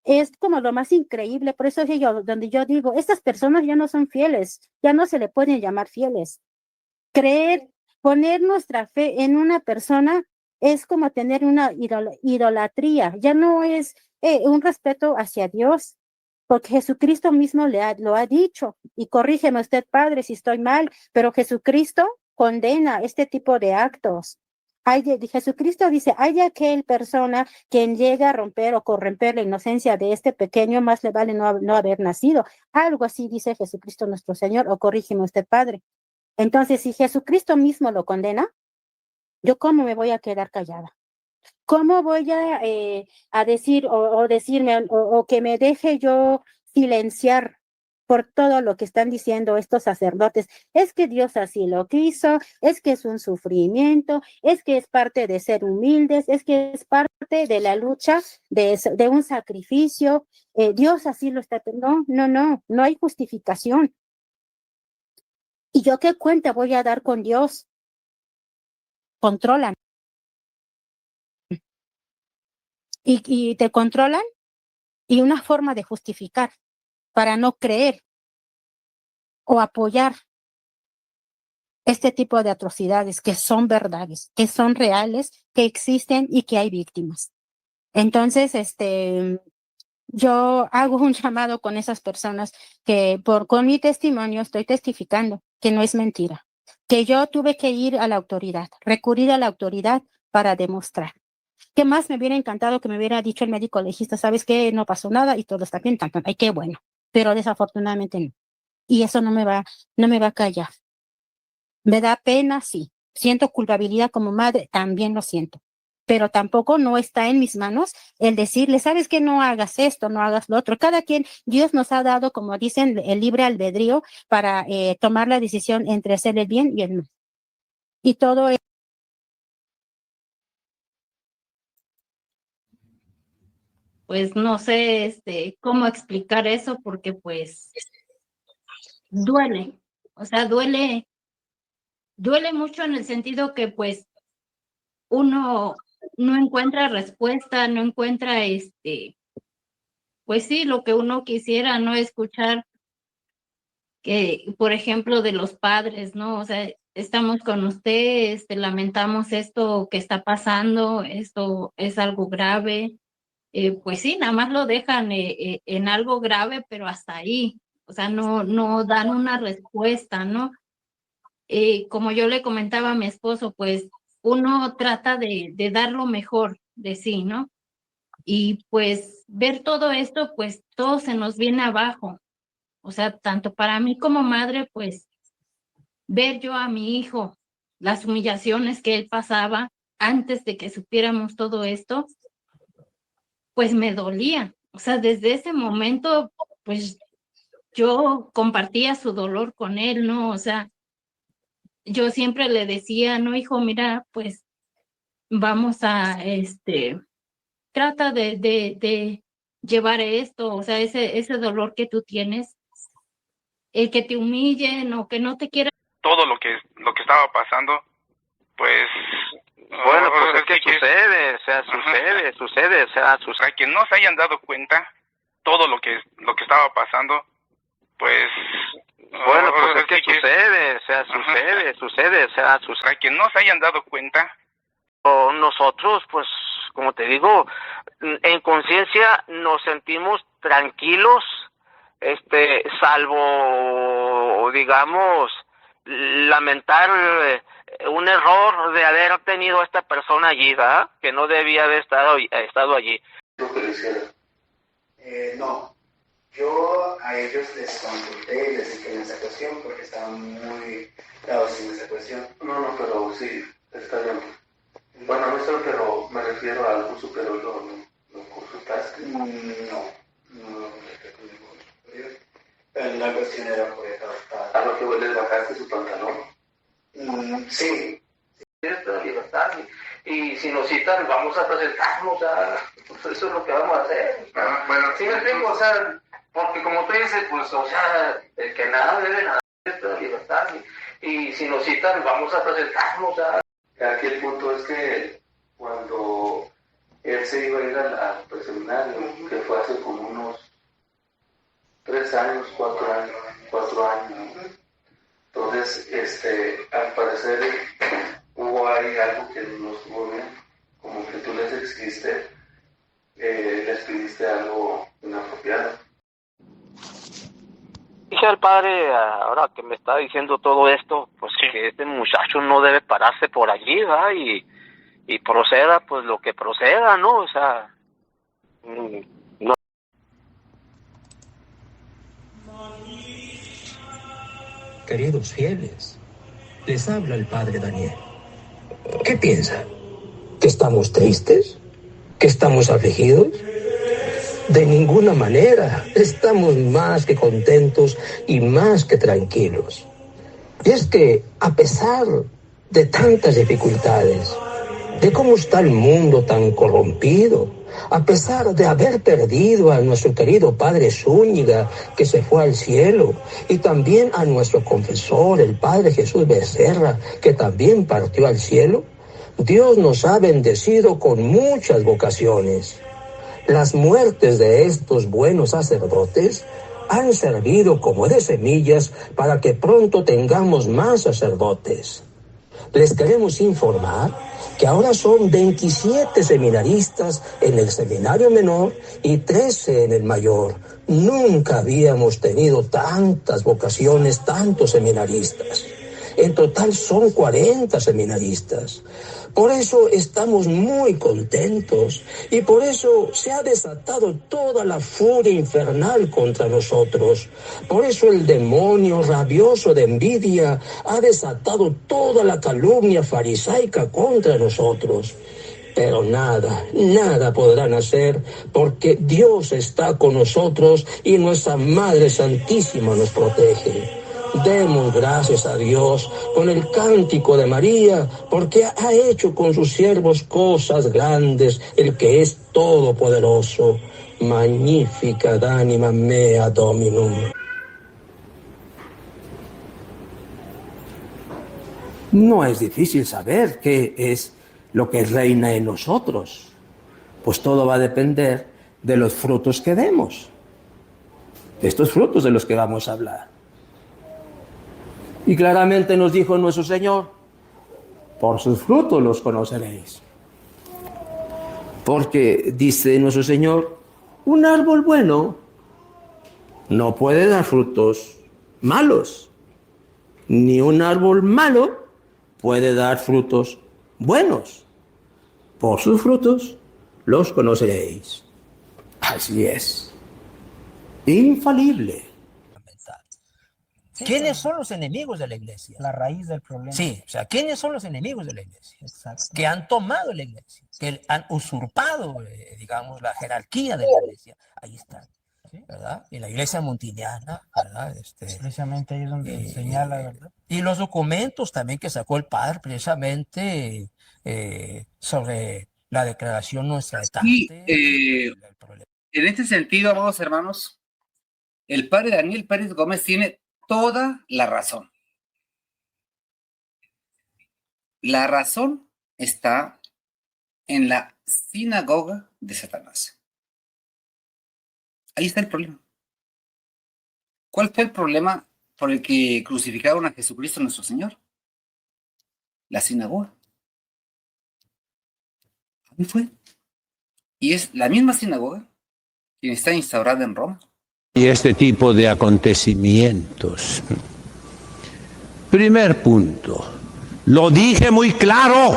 Es como lo más increíble, por eso es donde yo digo, estas personas ya no son fieles, ya no se le pueden llamar fieles. Poner nuestra fe en una persona es como tener una idolatría, ya no es un respeto hacia Dios, porque Jesucristo mismo lo ha dicho, y corrígeme usted, padre, si estoy mal, pero Jesucristo condena este tipo de actos. Jesucristo dice, hay de aquel persona quien llega a romper o corromper la inocencia de este pequeño, más le vale no haber nacido. Algo así dice Jesucristo nuestro Señor, o corrígeme usted, padre. Entonces, si Jesucristo mismo lo condena, ¿yo cómo me voy a quedar callada? ¿Cómo voy a decir o decirme o que me deje yo silenciar por todo lo que están diciendo estos sacerdotes? Es que Dios así lo quiso, es que es un sufrimiento, es que es parte de ser humildes, es que es parte de la lucha, de un sacrificio. Dios así lo está. No hay justificación. ¿Y yo qué cuenta voy a dar con Dios? Controlan. Y te controlan y una forma de justificar para no creer o apoyar este tipo de atrocidades que son verdades, que son reales, que existen y que hay víctimas. Entonces, yo hago un llamado con esas personas que con mi testimonio estoy testificando que no es mentira, que yo tuve que ir a la autoridad, recurrir a la autoridad para demostrar. ¿Qué más me hubiera encantado que me hubiera dicho el médico legista? ¿Sabes qué? No pasó nada y todo está bien, ay, qué bueno. Pero desafortunadamente no. Y eso no me va a callar. Me da pena, sí. Siento culpabilidad como madre, también lo siento. Pero tampoco no está en mis manos el decirle, ¿sabes qué? No hagas esto, no hagas lo otro. Cada quien, Dios nos ha dado, como dicen, el libre albedrío para tomar la decisión entre hacer el bien y el mal. Y todo es. Pues no sé cómo explicar eso porque pues duele, o sea, duele mucho en el sentido que pues uno no encuentra respuesta, no encuentra pues sí, lo que uno quisiera, no escuchar que, por ejemplo, de los padres, ¿no? O sea, estamos con usted, lamentamos esto que está pasando, esto es algo grave. Pues sí, nada más lo dejan en algo grave, pero hasta ahí. O sea, no dan una respuesta, ¿no? Como yo le comentaba a mi esposo, pues uno trata de dar lo mejor de sí, ¿no? Y pues ver todo esto, pues todo se nos viene abajo. O sea, tanto para mí como madre, pues ver yo a mi hijo, las humillaciones que él pasaba antes de que supiéramos todo esto, pues me dolía. O sea, desde ese momento, pues yo compartía su dolor con él, ¿no? O sea, yo siempre le decía, no, hijo, mira, pues vamos a, trata de llevar esto, o sea, ese dolor que tú tienes, el que te humillen o que no te quieran. Todo lo que estaba pasando, pues... Bueno, pues es que sucede, o sea, sucede. Que no se hayan dado cuenta todo lo que estaba pasando, pues... Bueno, pues es que sucede, o sea, sucede. Que no se hayan dado cuenta. Nosotros, pues, como te digo, en conciencia nos sentimos tranquilos, salvo, digamos, lamentar un error de haber tenido a esta persona allí, ¿verdad? Que no debía haber estado allí. No, yo a ellos les consulté y les dije en esa cuestión porque estaban muy dados en esa cuestión. No, pero sí, está bien. Bueno, no sé, pero me refiero a algún superior, ¿lo consultaste? No lo consulté con ningún superior. La cuestión era por eso. ¿A lo que les bajaste su pantalón? Sí. Tienes toda libertad y si nos citan vamos a presentarnos, pues eso es lo que vamos a hacer. Bueno, sí me explico, o sea, porque como tú dices, pues, o sea, el que nada debe nada, tienes toda libertad y si nos citan vamos a presentarnos. Aquí el punto es que cuando él se iba a ir al preseminario, que fue hace como unos 3 años, 4 años. Entonces, al parecer hubo ahí algo que no estuvo bien, como que tú les exigiste, les pidiste algo inapropiado. Dije al padre, ahora que me está diciendo todo esto, pues que este muchacho no debe pararse por allí, ¿verdad? Y proceda, pues lo que proceda, ¿no? O sea, no. Queridos fieles, Les habla el padre Daniel. ¿Qué piensan? ¿Que estamos tristes? ¿Que estamos afligidos? De ninguna manera. Estamos más que contentos y más que tranquilos. Y es que, a pesar de tantas dificultades, de cómo está el mundo tan corrompido, a pesar de haber perdido a nuestro querido padre Zúñiga, que se fue al cielo, y también a nuestro confesor, el padre Jesús Becerra, que también partió al cielo, Dios nos ha bendecido con muchas vocaciones. Las muertes de estos buenos sacerdotes han servido como de semillas para que pronto tengamos más sacerdotes. Les queremos informar que ahora son 27 seminaristas en el seminario menor y 13 en el mayor. Nunca habíamos tenido tantas vocaciones, tantos seminaristas. En total son 40 seminaristas. Por eso estamos muy contentos y por eso se ha desatado toda la furia infernal contra nosotros. Por eso el demonio rabioso de envidia ha desatado toda la calumnia farisaica contra nosotros. Pero nada podrán hacer porque Dios está con nosotros y nuestra Madre Santísima nos protege. Demos gracias a Dios con el cántico de María, porque ha hecho con sus siervos cosas grandes, el que es todopoderoso. Magnificat anima mea Dominum. No es difícil saber qué es lo que reina en nosotros, pues todo va a depender de los frutos que demos. Estos frutos de los que vamos a hablar. Y claramente nos dijo nuestro Señor, por sus frutos los conoceréis. Porque, dice nuestro Señor, un árbol bueno no puede dar frutos malos, ni un árbol malo puede dar frutos buenos. Por sus frutos los conoceréis. Así es. Infalible. ¿Quiénes son los enemigos de la iglesia? La raíz del problema. Sí, o sea, ¿quiénes son los enemigos de la iglesia? Exacto. Que han tomado la iglesia, que han usurpado, digamos, la jerarquía de la iglesia. Ahí están, ¿verdad? Y la iglesia montiniana, ¿verdad? Precisamente ahí es donde señala, ¿verdad? Y los documentos también que sacó el padre, precisamente, sobre la declaración nuestra de Tante. En este sentido, amados hermanos, el padre Daniel Pérez Gómez tiene toda la razón. La razón está en la sinagoga de Satanás. Ahí está el problema. ¿Cuál fue el problema por el que crucificaron a Jesucristo nuestro Señor? La sinagoga. Ahí fue. Y es la misma sinagoga quien está instaurada en Roma. Y este tipo de acontecimientos. Primer punto, lo dije muy claro,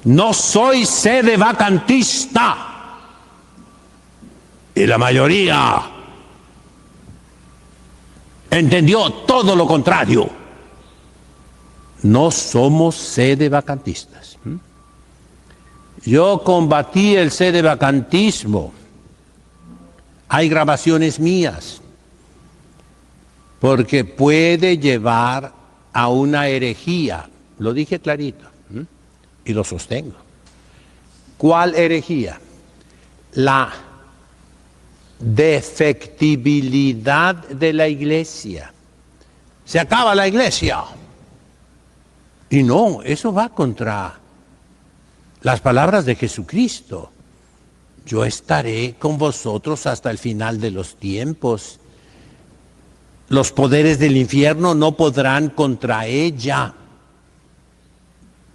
no soy sedevacantista. Y la mayoría entendió todo lo contrario. No somos sedevacantistas. Yo combatí el sedevacantismo. Hay grabaciones mías, porque puede llevar a una herejía. Lo dije clarito, y lo sostengo. ¿Cuál herejía? La defectibilidad de la iglesia. Se acaba la iglesia. Y no, eso va contra las palabras de Jesucristo. Yo estaré con vosotros hasta el final de los tiempos. Los poderes del infierno no podrán contra ella.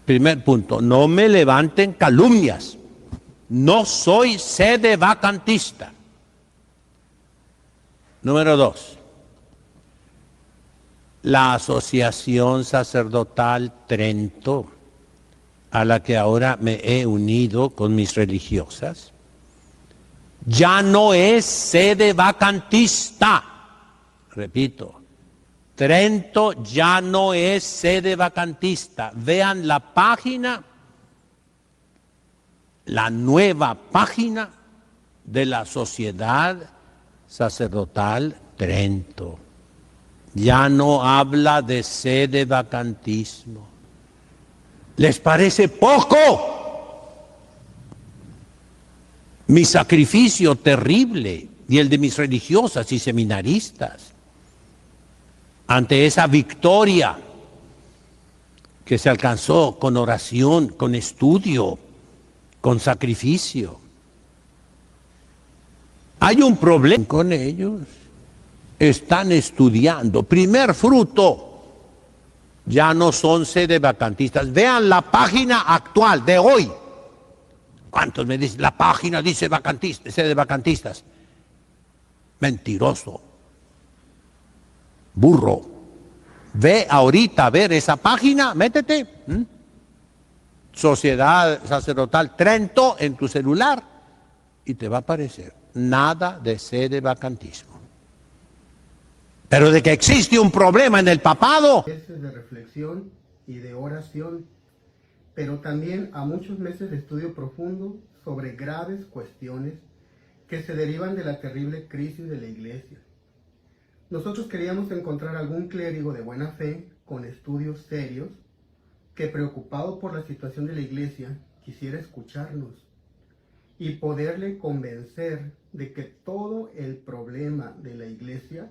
Primer punto, no me levanten calumnias. No soy sedevacantista. Número 2. La Asociación Sacerdotal Trento, a la que ahora me he unido con mis religiosas, ya no es sedevacantista. Repito, Trento ya no es sede vacantista. Vean la página, la nueva página de la Sociedad Sacerdotal Trento. Ya no habla de sede vacantismo. ¿Les parece poco? Mi sacrificio terrible y el de mis religiosas y seminaristas ante esa victoria que se alcanzó con oración, con estudio, con sacrificio. Hay un problema con ellos. Están estudiando. Primer fruto, ya no son sede vacantistas. Vean la página actual de hoy. ¿Cuántos me dicen? La página dice vacantistas, sede vacantistas. Mentiroso. Burro. Ve ahorita a ver esa página, métete. Sociedad Sacerdotal Trento en tu celular y te va a aparecer nada de sede vacantismo. Pero de que existe un problema en el papado. Meses de reflexión y de oración, pero también a muchos meses de estudio profundo sobre graves cuestiones que se derivan de la terrible crisis de la Iglesia. Nosotros queríamos encontrar algún clérigo de buena fe, con estudios serios, que preocupado por la situación de la Iglesia, quisiera escucharnos y poderle convencer de que todo el problema de la Iglesia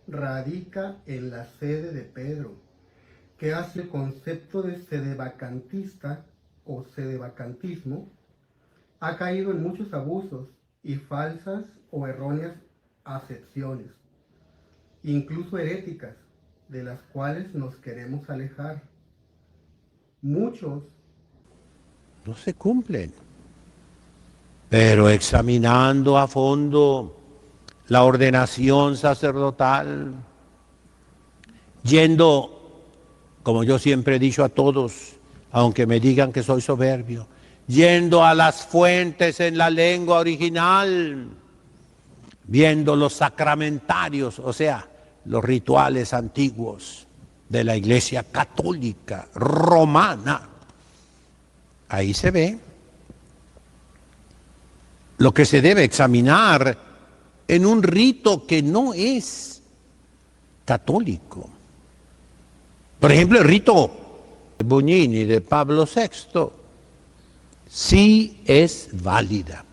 radica en la sede de Pedro, que hace el concepto de sedevacantista o sedevacantismo ha caído en muchos abusos y falsas o erróneas acepciones, incluso heréticas, de las cuales nos queremos alejar. Muchos no se cumplen. Pero examinando a fondo la ordenación sacerdotal, yendo, como yo siempre he dicho a todos, aunque me digan que soy soberbio, yendo a las fuentes en la lengua original, viendo los sacramentarios, o sea, los rituales antiguos de la Iglesia católica romana. Ahí se ve lo que se debe examinar en un rito que no es católico. Por ejemplo, el rito de Bugnini de Pablo VI sí es válida,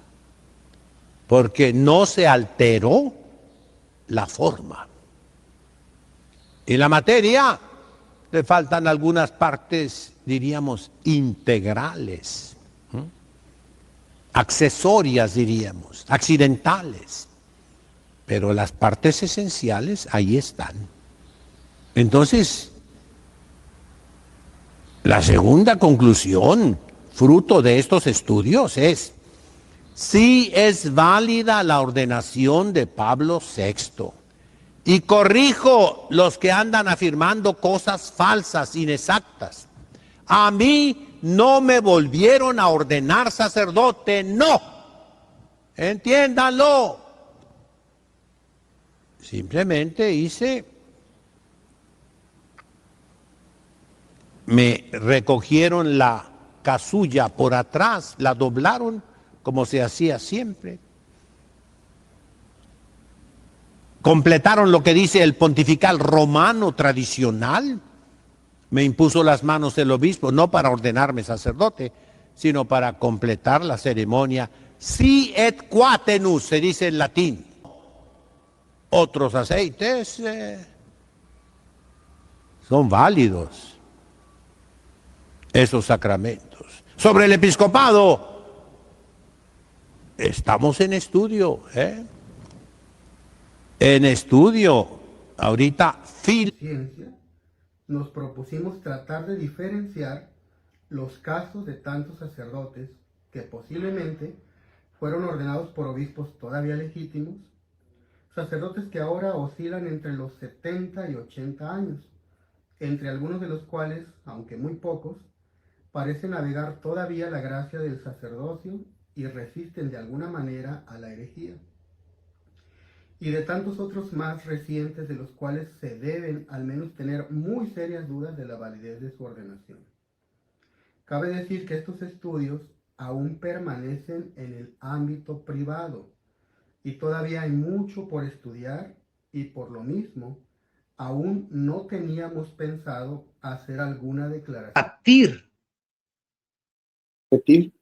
porque no se alteró la forma. Y la materia le faltan algunas partes, diríamos, integrales, accesorias, diríamos, accidentales. Pero las partes esenciales ahí están. Entonces, la segunda conclusión, fruto de estos estudios, es: sí es válida la ordenación de Pablo VI. Y corrijo los que andan afirmando cosas falsas, inexactas. A mí no me volvieron a ordenar sacerdote, no. Entiéndanlo. Simplemente me recogieron la casulla por atrás, la doblaron como se hacía siempre. Completaron lo que dice el pontifical romano tradicional. Me impuso las manos el obispo, no para ordenarme sacerdote, sino para completar la ceremonia. Si et quatenus, se dice en latín. Otros aceites son válidos, esos sacramentos. Sobre el episcopado, estamos en estudio, en estudio. Ahorita, ciencia, nos propusimos tratar de diferenciar los casos de tantos sacerdotes que posiblemente fueron ordenados por obispos todavía legítimos, sacerdotes que ahora oscilan entre los 70 y 80 años, entre algunos de los cuales, aunque muy pocos, parecen navegar todavía la gracia del sacerdocio y resisten de alguna manera a la herejía. y de tantos otros más recientes de los cuales se deben al menos tener muy serias dudas de la validez de su ordenación. Cabe decir que estos estudios aún permanecen en el ámbito privado y todavía hay mucho por estudiar y por lo mismo aún no teníamos pensado hacer alguna declaración. Repetir,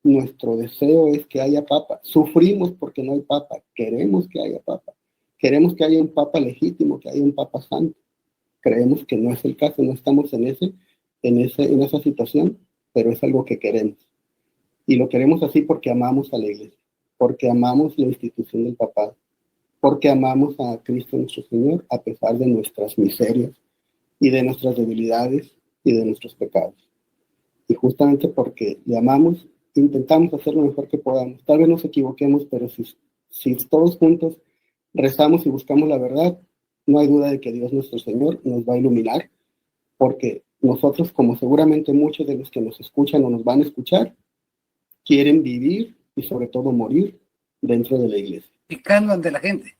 nuestro deseo es que haya papa. Sufrimos porque no hay papa. Queremos que haya papa. Queremos que haya un papa legítimo, que haya un papa santo. Creemos que no es el caso, no estamos en esa situación, pero es algo que queremos. Y lo queremos así porque amamos a la iglesia, porque amamos la institución del papado, porque amamos a Cristo nuestro Señor a pesar de nuestras miserias y de nuestras debilidades y de nuestros pecados. Y justamente porque le amamos, intentamos hacer lo mejor que podamos. Tal vez nos equivoquemos, pero si todos juntos rezamos y buscamos la verdad, no hay duda de que Dios nuestro Señor nos va a iluminar, porque nosotros, como seguramente muchos de los que nos escuchan o nos van a escuchar, quieren vivir y sobre todo morir dentro de la iglesia. Picando ante la gente.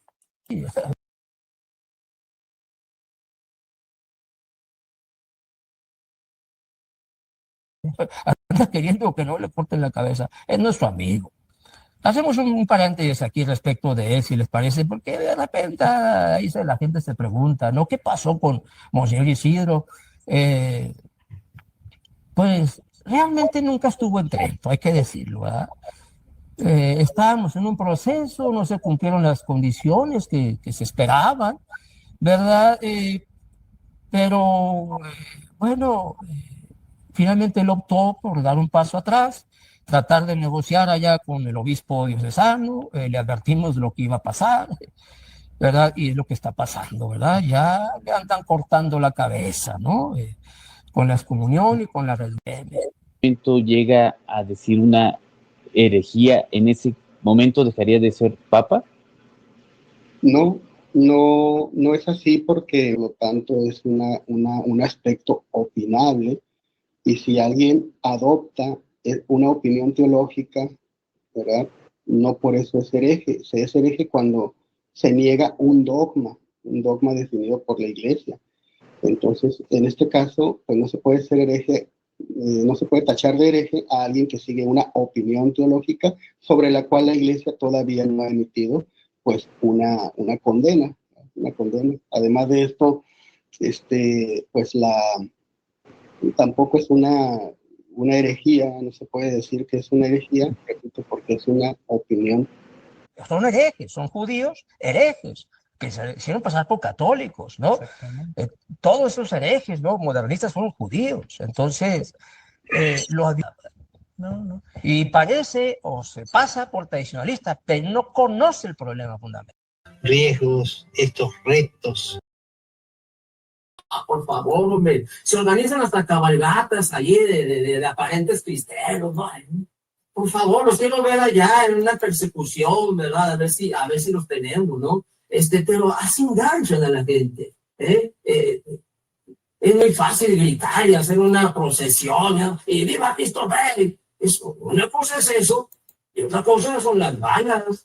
Anda queriendo que no le corten la cabeza. Es nuestro amigo. Hacemos un paréntesis aquí respecto de él, si les parece, porque de repente ahí la gente se pregunta, ¿no? ¿Qué pasó con Monseñor Isidro? Pues realmente nunca estuvo en Trento, hay que decirlo, ¿verdad? Estábamos en un proceso, no se cumplieron las condiciones que se esperaban, ¿verdad? Pero bueno, finalmente él optó por dar un paso atrás, tratar de negociar allá con el obispo diocesano, le advertimos de lo que iba a pasar, ¿verdad? Y es lo que está pasando, ¿verdad? Ya le andan cortando la cabeza, ¿no? Con la excomunión y con la Momento llega a decir una herejía, ¿en ese momento dejaría de ser papa? No es así porque, por lo tanto, es un aspecto opinable, y si alguien adopta una opinión teológica, ¿verdad? No por eso es hereje. Se es hereje cuando se niega un dogma definido por la iglesia. Entonces, en este caso, pues no se puede ser hereje, no se puede tachar de hereje a alguien que sigue una opinión teológica sobre la cual la iglesia todavía no ha emitido pues una condena. Además de esto, pues tampoco es una herejía, no se puede decir que es una herejía, repito, porque es una opinión. Son herejes, son judíos herejes, que se hicieron pasar por católicos, ¿no? Todos esos herejes, ¿no? Modernistas fueron judíos, entonces no. Y parece o se pasa por tradicionalista, pero no conoce el problema fundamental. Riesgos, estos retos. Por favor, hombre, se organizan hasta cabalgatas allí de aparentes cristianos, ¿no? Por favor, los quiero ver allá en una persecución, ¿verdad? A ver si los tenemos, ¿no? Pero así enganchan a la gente, ¿eh? Es muy fácil gritar y hacer una procesión, ¿no? Y ¡viva Cristo Rey! Una cosa es eso, y otra cosa son las balas.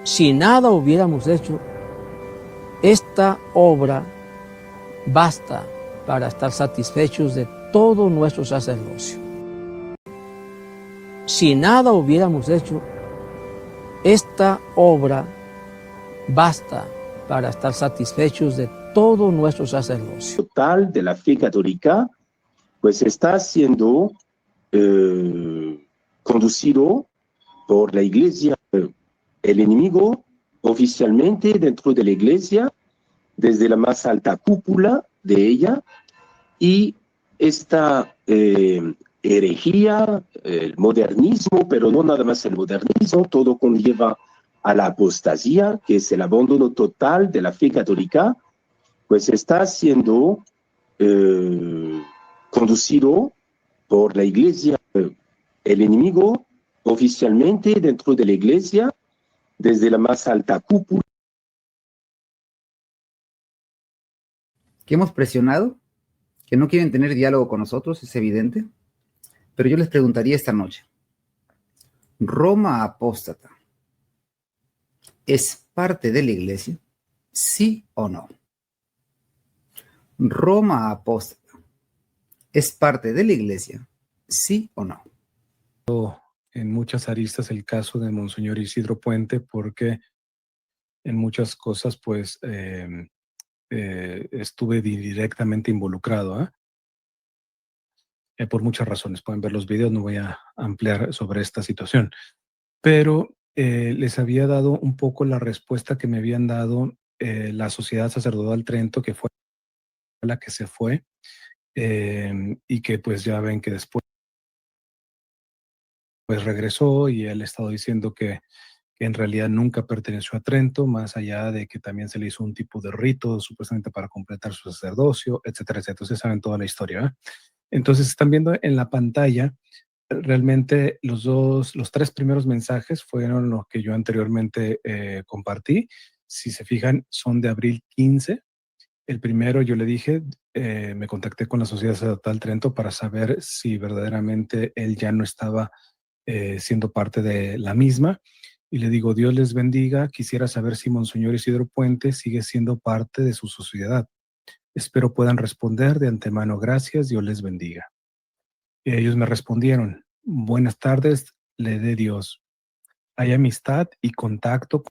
Si nada hubiéramos hecho, esta obra basta para estar satisfechos de todo nuestro sacerdocio. Si nada hubiéramos hecho, esta obra basta para estar satisfechos de todo nuestro sacerdocio. Total de la fe católica, pues está siendo conducido por la Iglesia. El enemigo oficialmente dentro de la Iglesia, desde la más alta cúpula de ella, y esta herejía, el modernismo, pero no nada más el modernismo, todo conlleva a la apostasía, que es el abandono total de la fe católica, pues está siendo conducido por la Iglesia. El enemigo oficialmente dentro de la Iglesia, desde la más alta cúpula. Que hemos presionado, que no quieren tener diálogo con nosotros, es evidente, pero yo les preguntaría esta noche, Roma apóstata, es parte de la iglesia? ¿Sí o no? Roma Apóstata es parte de la iglesia, ¿sí o no? En muchas aristas el caso de Monseñor Isidro Puente, porque en muchas cosas pues estuve directamente involucrado, por muchas razones. Pueden ver los videos, no voy a ampliar sobre esta situación, pero les había dado un poco la respuesta que me habían dado la Sociedad Sacerdotal Trento, que fue la que se fue, y que pues ya ven que después pues regresó, y él ha estado diciendo que en realidad nunca perteneció a Trento, más allá de que también se le hizo un tipo de rito supuestamente para completar su sacerdocio, etcétera, etcétera. Ustedes saben toda la historia, Entonces están viendo en la pantalla realmente los tres primeros mensajes fueron los que yo anteriormente compartí. Si se fijan, son de abril 15. El primero yo le dije, me contacté con la Sociedad Sacerdotal Trento para saber si verdaderamente él ya no estaba siendo parte de la misma. Y le digo, Dios les bendiga, quisiera saber si Monseñor Isidro Puente sigue siendo parte de su sociedad. Espero puedan responder de antemano, gracias, Dios les bendiga. Y ellos me respondieron, buenas tardes, le dé Dios. Hay amistad y contacto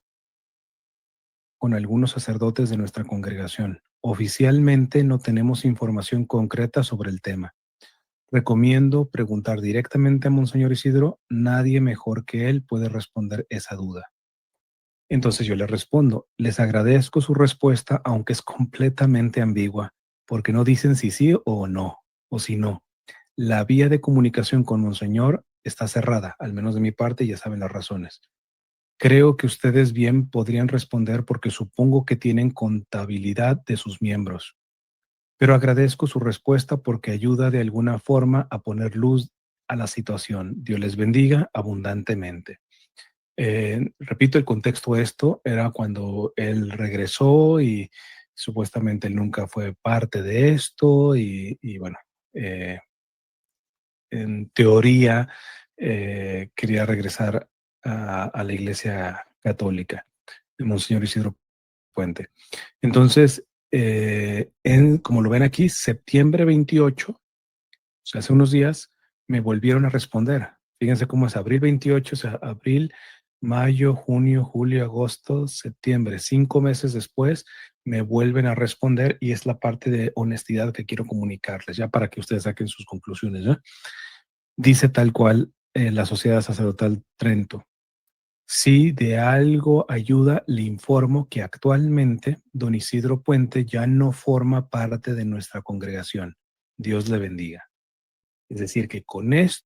con algunos sacerdotes de nuestra congregación. Oficialmente no tenemos información concreta sobre el tema. Recomiendo preguntar directamente a Monseñor Isidro, nadie mejor que él puede responder esa duda. Entonces yo le respondo, les agradezco su respuesta, aunque es completamente ambigua, porque no dicen si sí o no, o si no. La vía de comunicación con Monseñor está cerrada, al menos de mi parte, ya saben las razones. Creo que ustedes bien podrían responder porque supongo que tienen contabilidad de sus miembros. Pero agradezco su respuesta porque ayuda de alguna forma a poner luz a la situación. Dios les bendiga abundantemente. Repito, el contexto de esto era cuando él regresó y supuestamente él nunca fue parte de esto y bueno, en teoría quería regresar a la Iglesia Católica, el Monseñor Isidro Puente. Entonces, como lo ven aquí, septiembre 28, o sea, hace unos días, me volvieron a responder. Fíjense cómo es abril 28, o sea, abril, mayo, junio, julio, agosto, septiembre. 5 meses después, me vuelven a responder y es la parte de honestidad que quiero comunicarles, ya para que ustedes saquen sus conclusiones, ¿ya? Dice tal cual la Sociedad Sacerdotal Trento. Si de algo ayuda, le informo que actualmente don Isidro Puente ya no forma parte de nuestra congregación. Dios le bendiga. Es decir, que con esto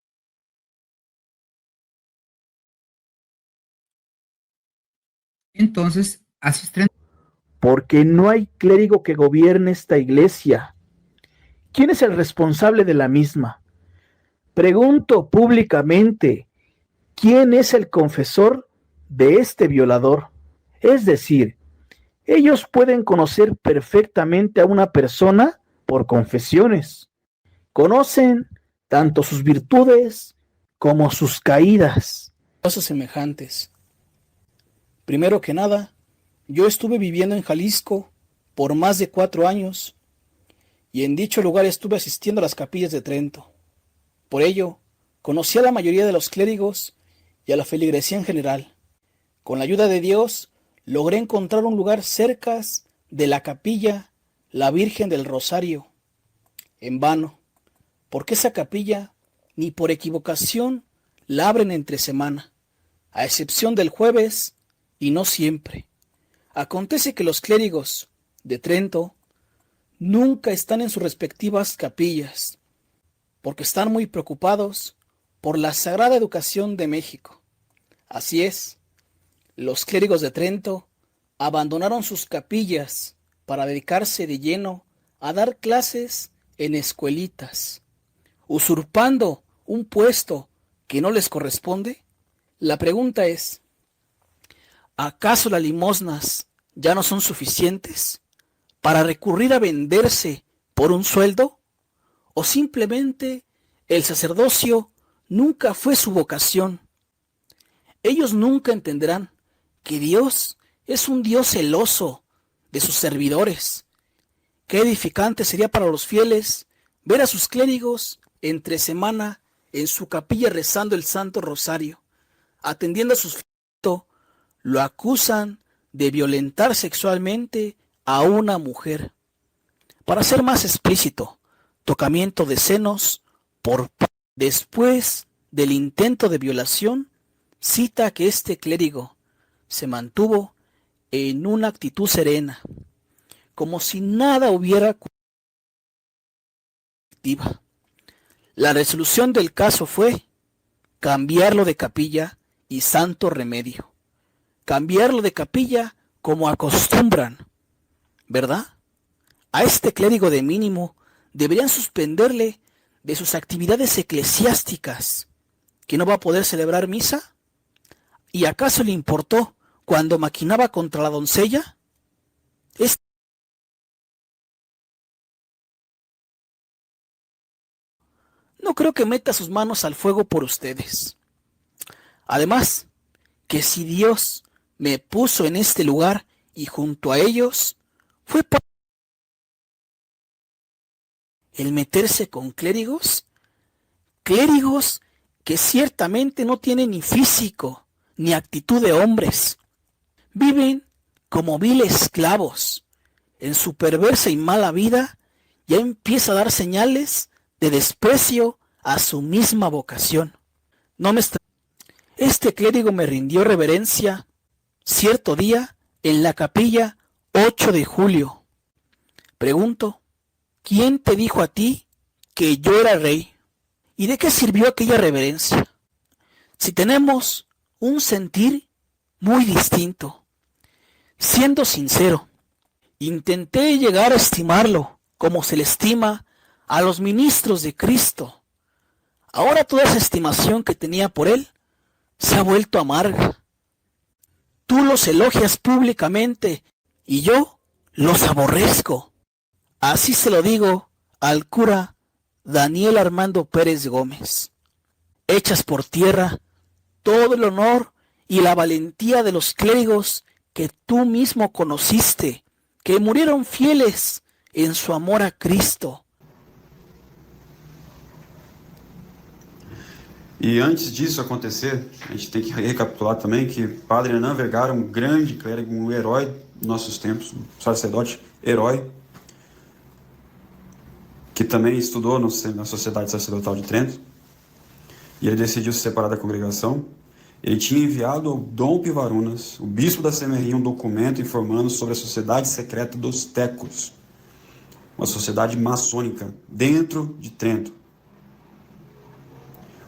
entonces asisten. Porque no hay clérigo que gobierne esta iglesia. ¿Quién es el responsable de la misma? Pregunto públicamente, ¿quién es el confesor de este violador? Es decir, ellos pueden conocer perfectamente a una persona por confesiones. Conocen tanto sus virtudes como sus caídas. Cosas semejantes. Primero que nada, yo estuve viviendo en Jalisco por más de 4 años y en dicho lugar estuve asistiendo a las capillas de Trento. Por ello, conocí a la mayoría de los clérigos y a la feligresía en general. Con la ayuda de Dios, logré encontrar un lugar cerca de la capilla La Virgen del Rosario. En vano, porque esa capilla ni por equivocación la abren entre semana, a excepción del jueves y no siempre. Acontece que los clérigos de Trento nunca están en sus respectivas capillas, porque están muy preocupados por la Sagrada Educación de México. Así es, los clérigos de Trento abandonaron sus capillas para dedicarse de lleno a dar clases en escuelitas, usurpando un puesto que no les corresponde. La pregunta es, ¿acaso las limosnas ya no son suficientes para recurrir a venderse por un sueldo? ¿O simplemente el sacerdocio nunca fue su vocación? Ellos nunca entenderán que Dios es un Dios celoso de sus servidores. Qué edificante sería para los fieles ver a sus clérigos entre semana en su capilla rezando el Santo Rosario, atendiendo a sus fieles. Lo acusan de violentar sexualmente a una mujer. Para ser más explícito, tocamiento de senos después del intento de violación, cita que este clérigo se mantuvo en una actitud serena, como si nada hubiera ocurrido. La resolución del caso fue cambiarlo de capilla y santo remedio. Cambiarlo de capilla como acostumbran, ¿verdad? A este clérigo de mínimo deberían suspenderle de sus actividades eclesiásticas, que no va a poder celebrar misa. ¿Y acaso le importó cuando maquinaba contra la doncella? No creo que meta sus manos al fuego por ustedes. Además, que si Dios me puso en este lugar y junto a ellos, fue por el meterse con clérigos que ciertamente no tienen ni físico ni actitud de hombres. Viven como vil esclavos. En su perversa y mala vida ya empieza a dar señales de desprecio a su misma vocación. Este clérigo me rindió reverencia cierto día en la capilla 8 de julio. Pregunto, ¿quién te dijo a ti que yo era rey? ¿Y de qué sirvió aquella reverencia? Si tenemos un sentir muy distinto. Siendo sincero, intenté llegar a estimarlo como se le estima a los ministros de Cristo. Ahora toda esa estimación que tenía por él se ha vuelto amarga. Tú los elogias públicamente y yo los aborrezco. Así se lo digo al cura Daniel Armando Pérez Gómez. Echas por tierra todo el honor y la valentía de los clérigos que tú mismo conociste, que murieron fieles en su amor a Cristo. E antes disso acontecer, a gente tem que recapitular também que Padre Hernan Vergara, um grande clérigo, um herói dos nossos tempos, um sacerdote herói, que também estudou na Sociedade Sacerdotal de Trento, e ele decidiu se separar da congregação. Ele tinha enviado ao Dom Pivarunas, o bispo da Semerrinha, um documento informando sobre a Sociedade Secreta dos Tecos, uma sociedade maçônica dentro de Trento.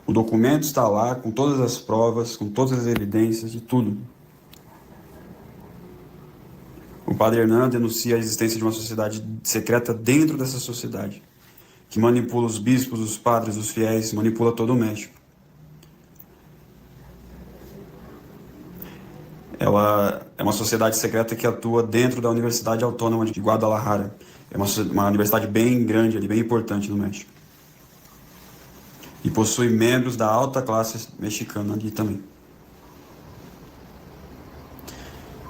O documento está lá com todas as provas, com todas as evidências de tudo. O Padre Hernan denuncia a existência de uma sociedade secreta dentro dessa sociedade, que manipula os bispos, os padres, os fiéis, manipula todo o México. Ela é uma sociedade secreta que atua dentro da Universidade Autônoma de Guadalajara. É uma universidade bem grande ali, bem importante no México. E possui membros da alta classe mexicana ali também.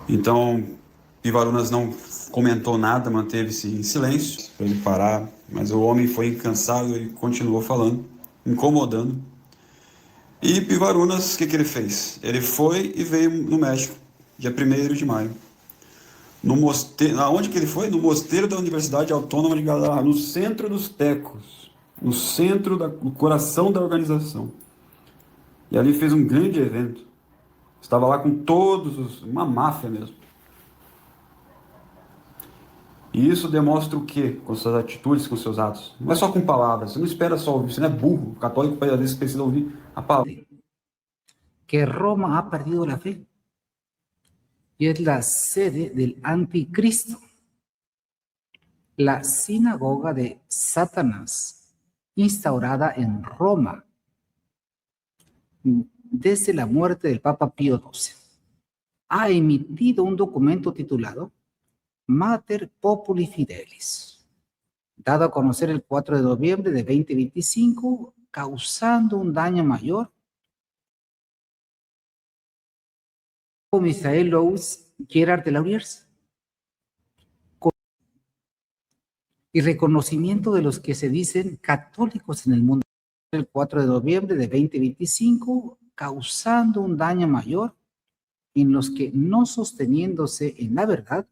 Então, Pivarunas não comentou nada, manteve-se em silêncio para ele parar, mas o homem foi incansável e continuou falando, incomodando. E Pivarunas, o que ele fez? Ele foi e veio no México, dia 1º de maio. Aonde que ele foi? No mosteiro da Universidade Autônoma de Guadalajara, no centro dos Tecos, no centro do coração da organização. E ali fez um grande evento. Estava lá com uma máfia mesmo. E isso demonstra o quê? Com suas atitudes, com seus atos. Não é só com palavras. Você não espera só ouvir. Você não é burro. O católico, às vezes, precisa ouvir a palavra. Que Roma ha perdido la fe y es la sede del anticristo, la sinagoga de Satanás, instaurada en Roma desde la muerte del Papa Pío XII. Ha emitido un documento titulado Mater Populi Fidelis, dado a conocer el 4 de noviembre de 2025, causando un daño mayor. Misael Lous Gerard de Lauriers. Y reconocimiento de los que se dicen católicos en el mundo. El 4 de noviembre de 2025, causando un daño mayor en los que, no sosteniéndose en la verdad,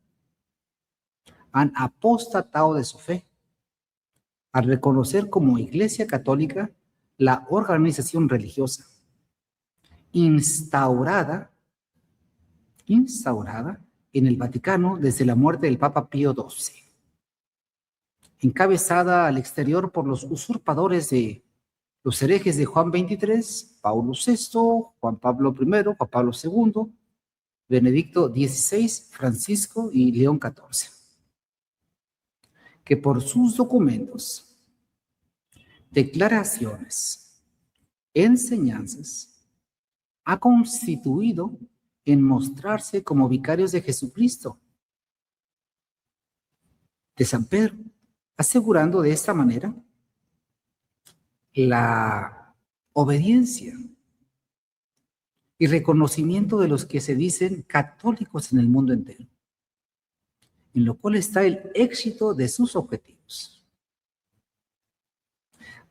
han apostatado de su fe, al reconocer como Iglesia Católica la organización religiosa instaurada en el Vaticano desde la muerte del Papa Pío XII, encabezada al exterior por los usurpadores de los herejes de Juan XXIII, Paulo VI, Juan Pablo I, Juan Pablo II, Benedicto XVI, Francisco y León XIV, que por sus documentos, declaraciones, enseñanzas, ha constituido en mostrarse como vicarios de Jesucristo, de San Pedro, asegurando de esta manera la obediencia y reconocimiento de los que se dicen católicos en el mundo entero, en lo cual está el éxito de sus objetivos,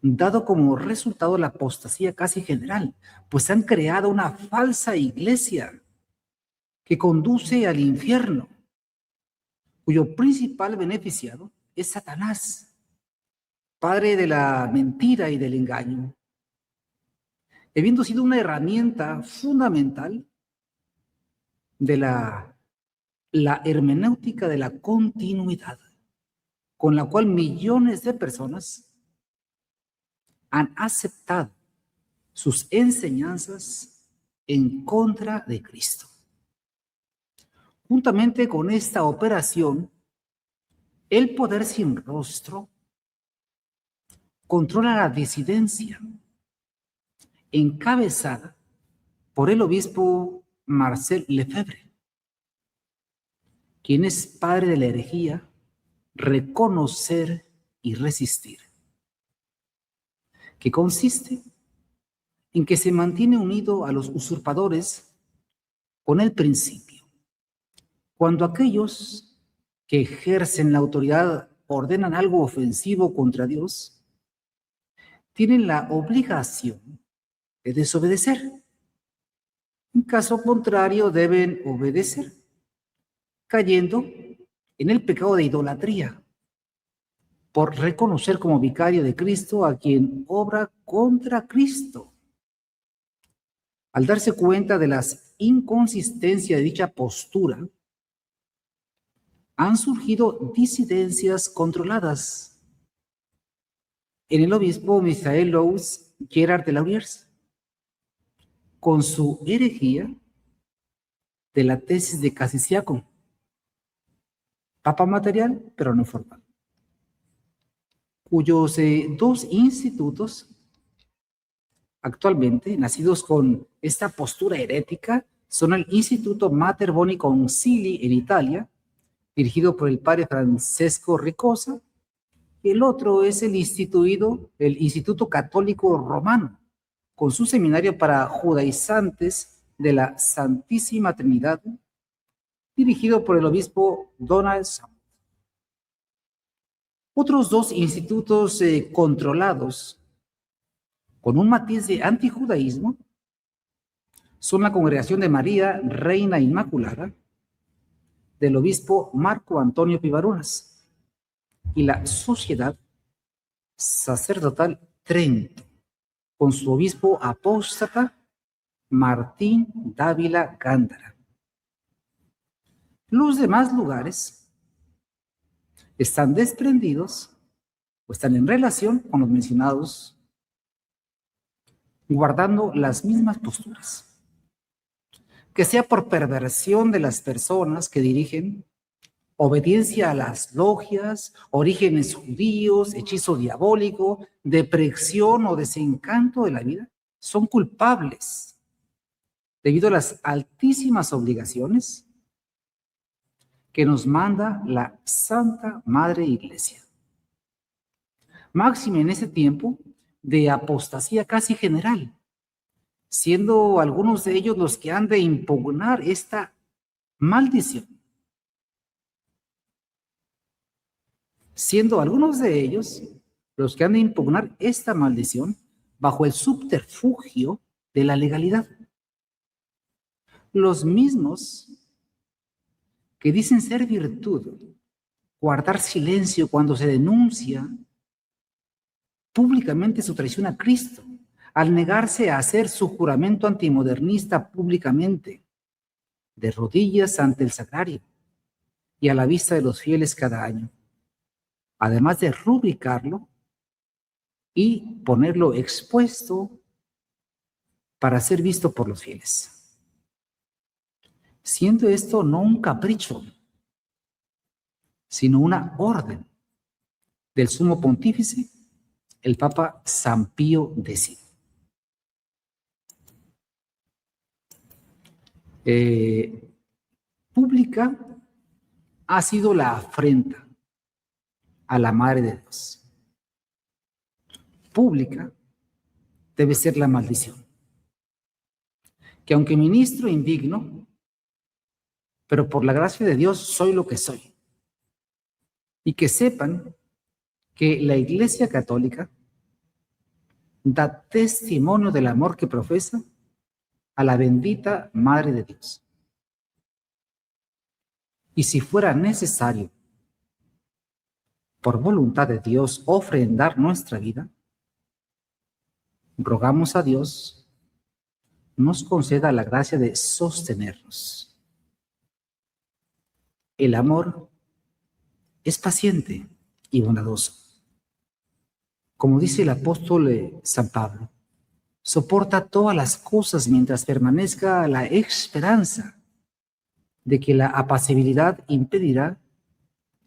dado como resultado la apostasía casi general, pues han creado una falsa iglesia que conduce al infierno, cuyo principal beneficiado es Satanás, padre de la mentira y del engaño, habiendo sido una herramienta fundamental de la hermenéutica de la continuidad, con la cual millones de personas han aceptado sus enseñanzas en contra de Cristo. Juntamente con esta operación, el poder sin rostro controla la disidencia, encabezada por el obispo Marcel Lefebvre, quien es padre de la herejía, reconocer y resistir, que consiste en que se mantiene unido a los usurpadores con el principio. Cuando aquellos que ejercen la autoridad ordenan algo ofensivo contra Dios, tienen la obligación de desobedecer. En caso contrario, deben obedecer, cayendo en el pecado de idolatría, por reconocer como vicario de Cristo a quien obra contra Cristo. Al darse cuenta de las inconsistencias de dicha postura, han surgido disidencias controladas. En el obispo Michael Louis Gerard de Lauriers, con su herejía de la tesis de Casiciaco, papa material pero no formal, cuyos dos institutos actualmente nacidos con esta postura herética son el Instituto Mater Boni Concili en Italia, dirigido por el padre Francesco Ricosa, y el otro es el Instituto Católico Romano, con su seminario para judaizantes de la Santísima Trinidad, dirigido por el obispo Donald Sam. Otros dos institutos controlados con un matiz de antijudaísmo son la Congregación de María, Reina Inmaculada, del obispo Marco Antonio Pivarunas, y la Sociedad Sacerdotal Trento, con su obispo apóstata Martín Dávila Gándara. Los demás lugares están desprendidos o están en relación con los mencionados, guardando las mismas posturas, que sea por perversión de las personas que dirigen, obediencia a las logias, orígenes judíos, hechizo diabólico, depresión o desencanto de la vida, son culpables debido a las altísimas obligaciones que nos manda la Santa Madre Iglesia. Máxime en ese tiempo de apostasía casi general, siendo algunos de ellos los que han de impugnar esta maldición, siendo algunos de ellos los que han de impugnar esta maldición bajo el subterfugio de la legalidad. Los mismos que dicen ser virtud, guardar silencio cuando se denuncia públicamente su traición a Cristo, al negarse a hacer su juramento antimodernista públicamente, de rodillas ante el sagrario y a la vista de los fieles cada año, además de rubricarlo y ponerlo expuesto para ser visto por los fieles. Siendo esto no un capricho, sino una orden del sumo pontífice, el Papa San Pío X. Pública ha sido la afrenta a la Madre de Dios. Pública debe ser la maldición. Que aunque ministro indigno, pero por la gracia de Dios soy lo que soy. Y que sepan que la Iglesia Católica da testimonio del amor que profesa a la bendita Madre de Dios. Y si fuera necesario, por voluntad de Dios, ofrendar nuestra vida, rogamos a Dios nos conceda la gracia de sostenernos. El amor es paciente y bondadoso. Como dice el apóstol San Pablo, soporta todas las cosas mientras permanezca la esperanza de que la apacibilidad impedirá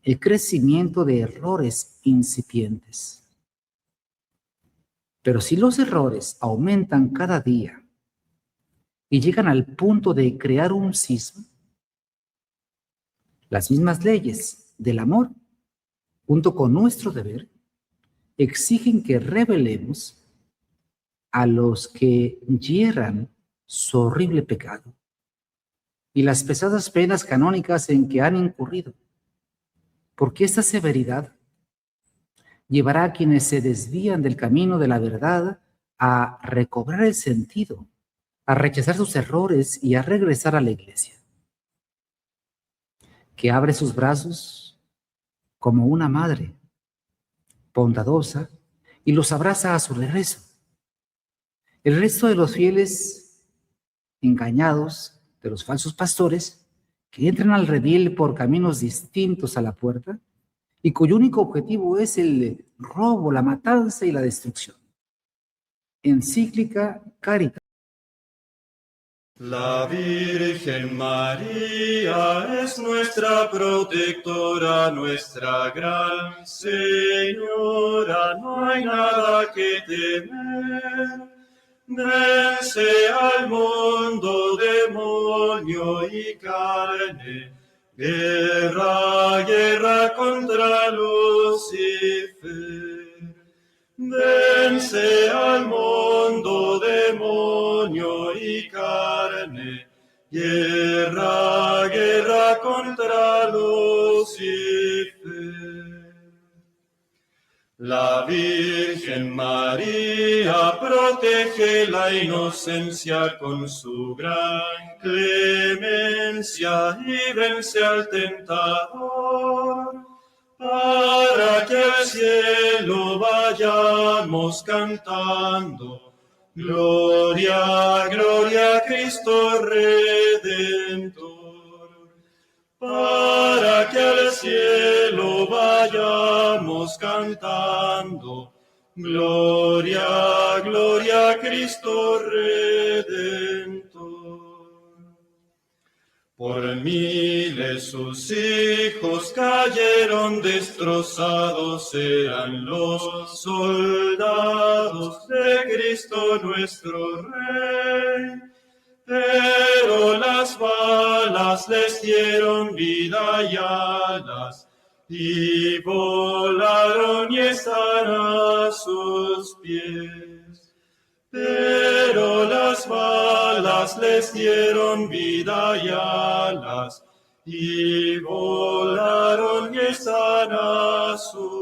el crecimiento de errores incipientes. Pero si los errores aumentan cada día y llegan al punto de crear un cisma, las mismas leyes del amor, junto con nuestro deber, exigen que revelemos a los que hierran su horrible pecado y las pesadas penas canónicas en que han incurrido, porque esta severidad llevará a quienes se desvían del camino de la verdad a recobrar el sentido, a rechazar sus errores y a regresar a la Iglesia, que abre sus brazos como una madre bondadosa y los abraza a su regreso. El resto de los fieles engañados, de los falsos pastores, que entran al redil por caminos distintos a la puerta y cuyo único objetivo es el robo, la matanza y la destrucción. Encíclica Caritas. La Virgen María es nuestra protectora, nuestra gran Señora, no hay nada que temer. Vence al mundo, demonio y carne, guerra, guerra contra Lucifer. Vence al mundo, demonio y carne, guerra, guerra contra Lucifer. La Virgen María protege la inocencia con su gran clemencia y vence al tentador. Para que al cielo vayamos cantando, gloria, gloria a Cristo Redentor. Para que al cielo vayamos cantando, gloria, gloria a Cristo Redentor. Por miles sus hijos cayeron destrozados, eran los soldados de Cristo nuestro Rey. Pero las balas les dieron vida y alas, y volaron y están a sus pies. Pero las balas les dieron vida y alas, y volaron y están a su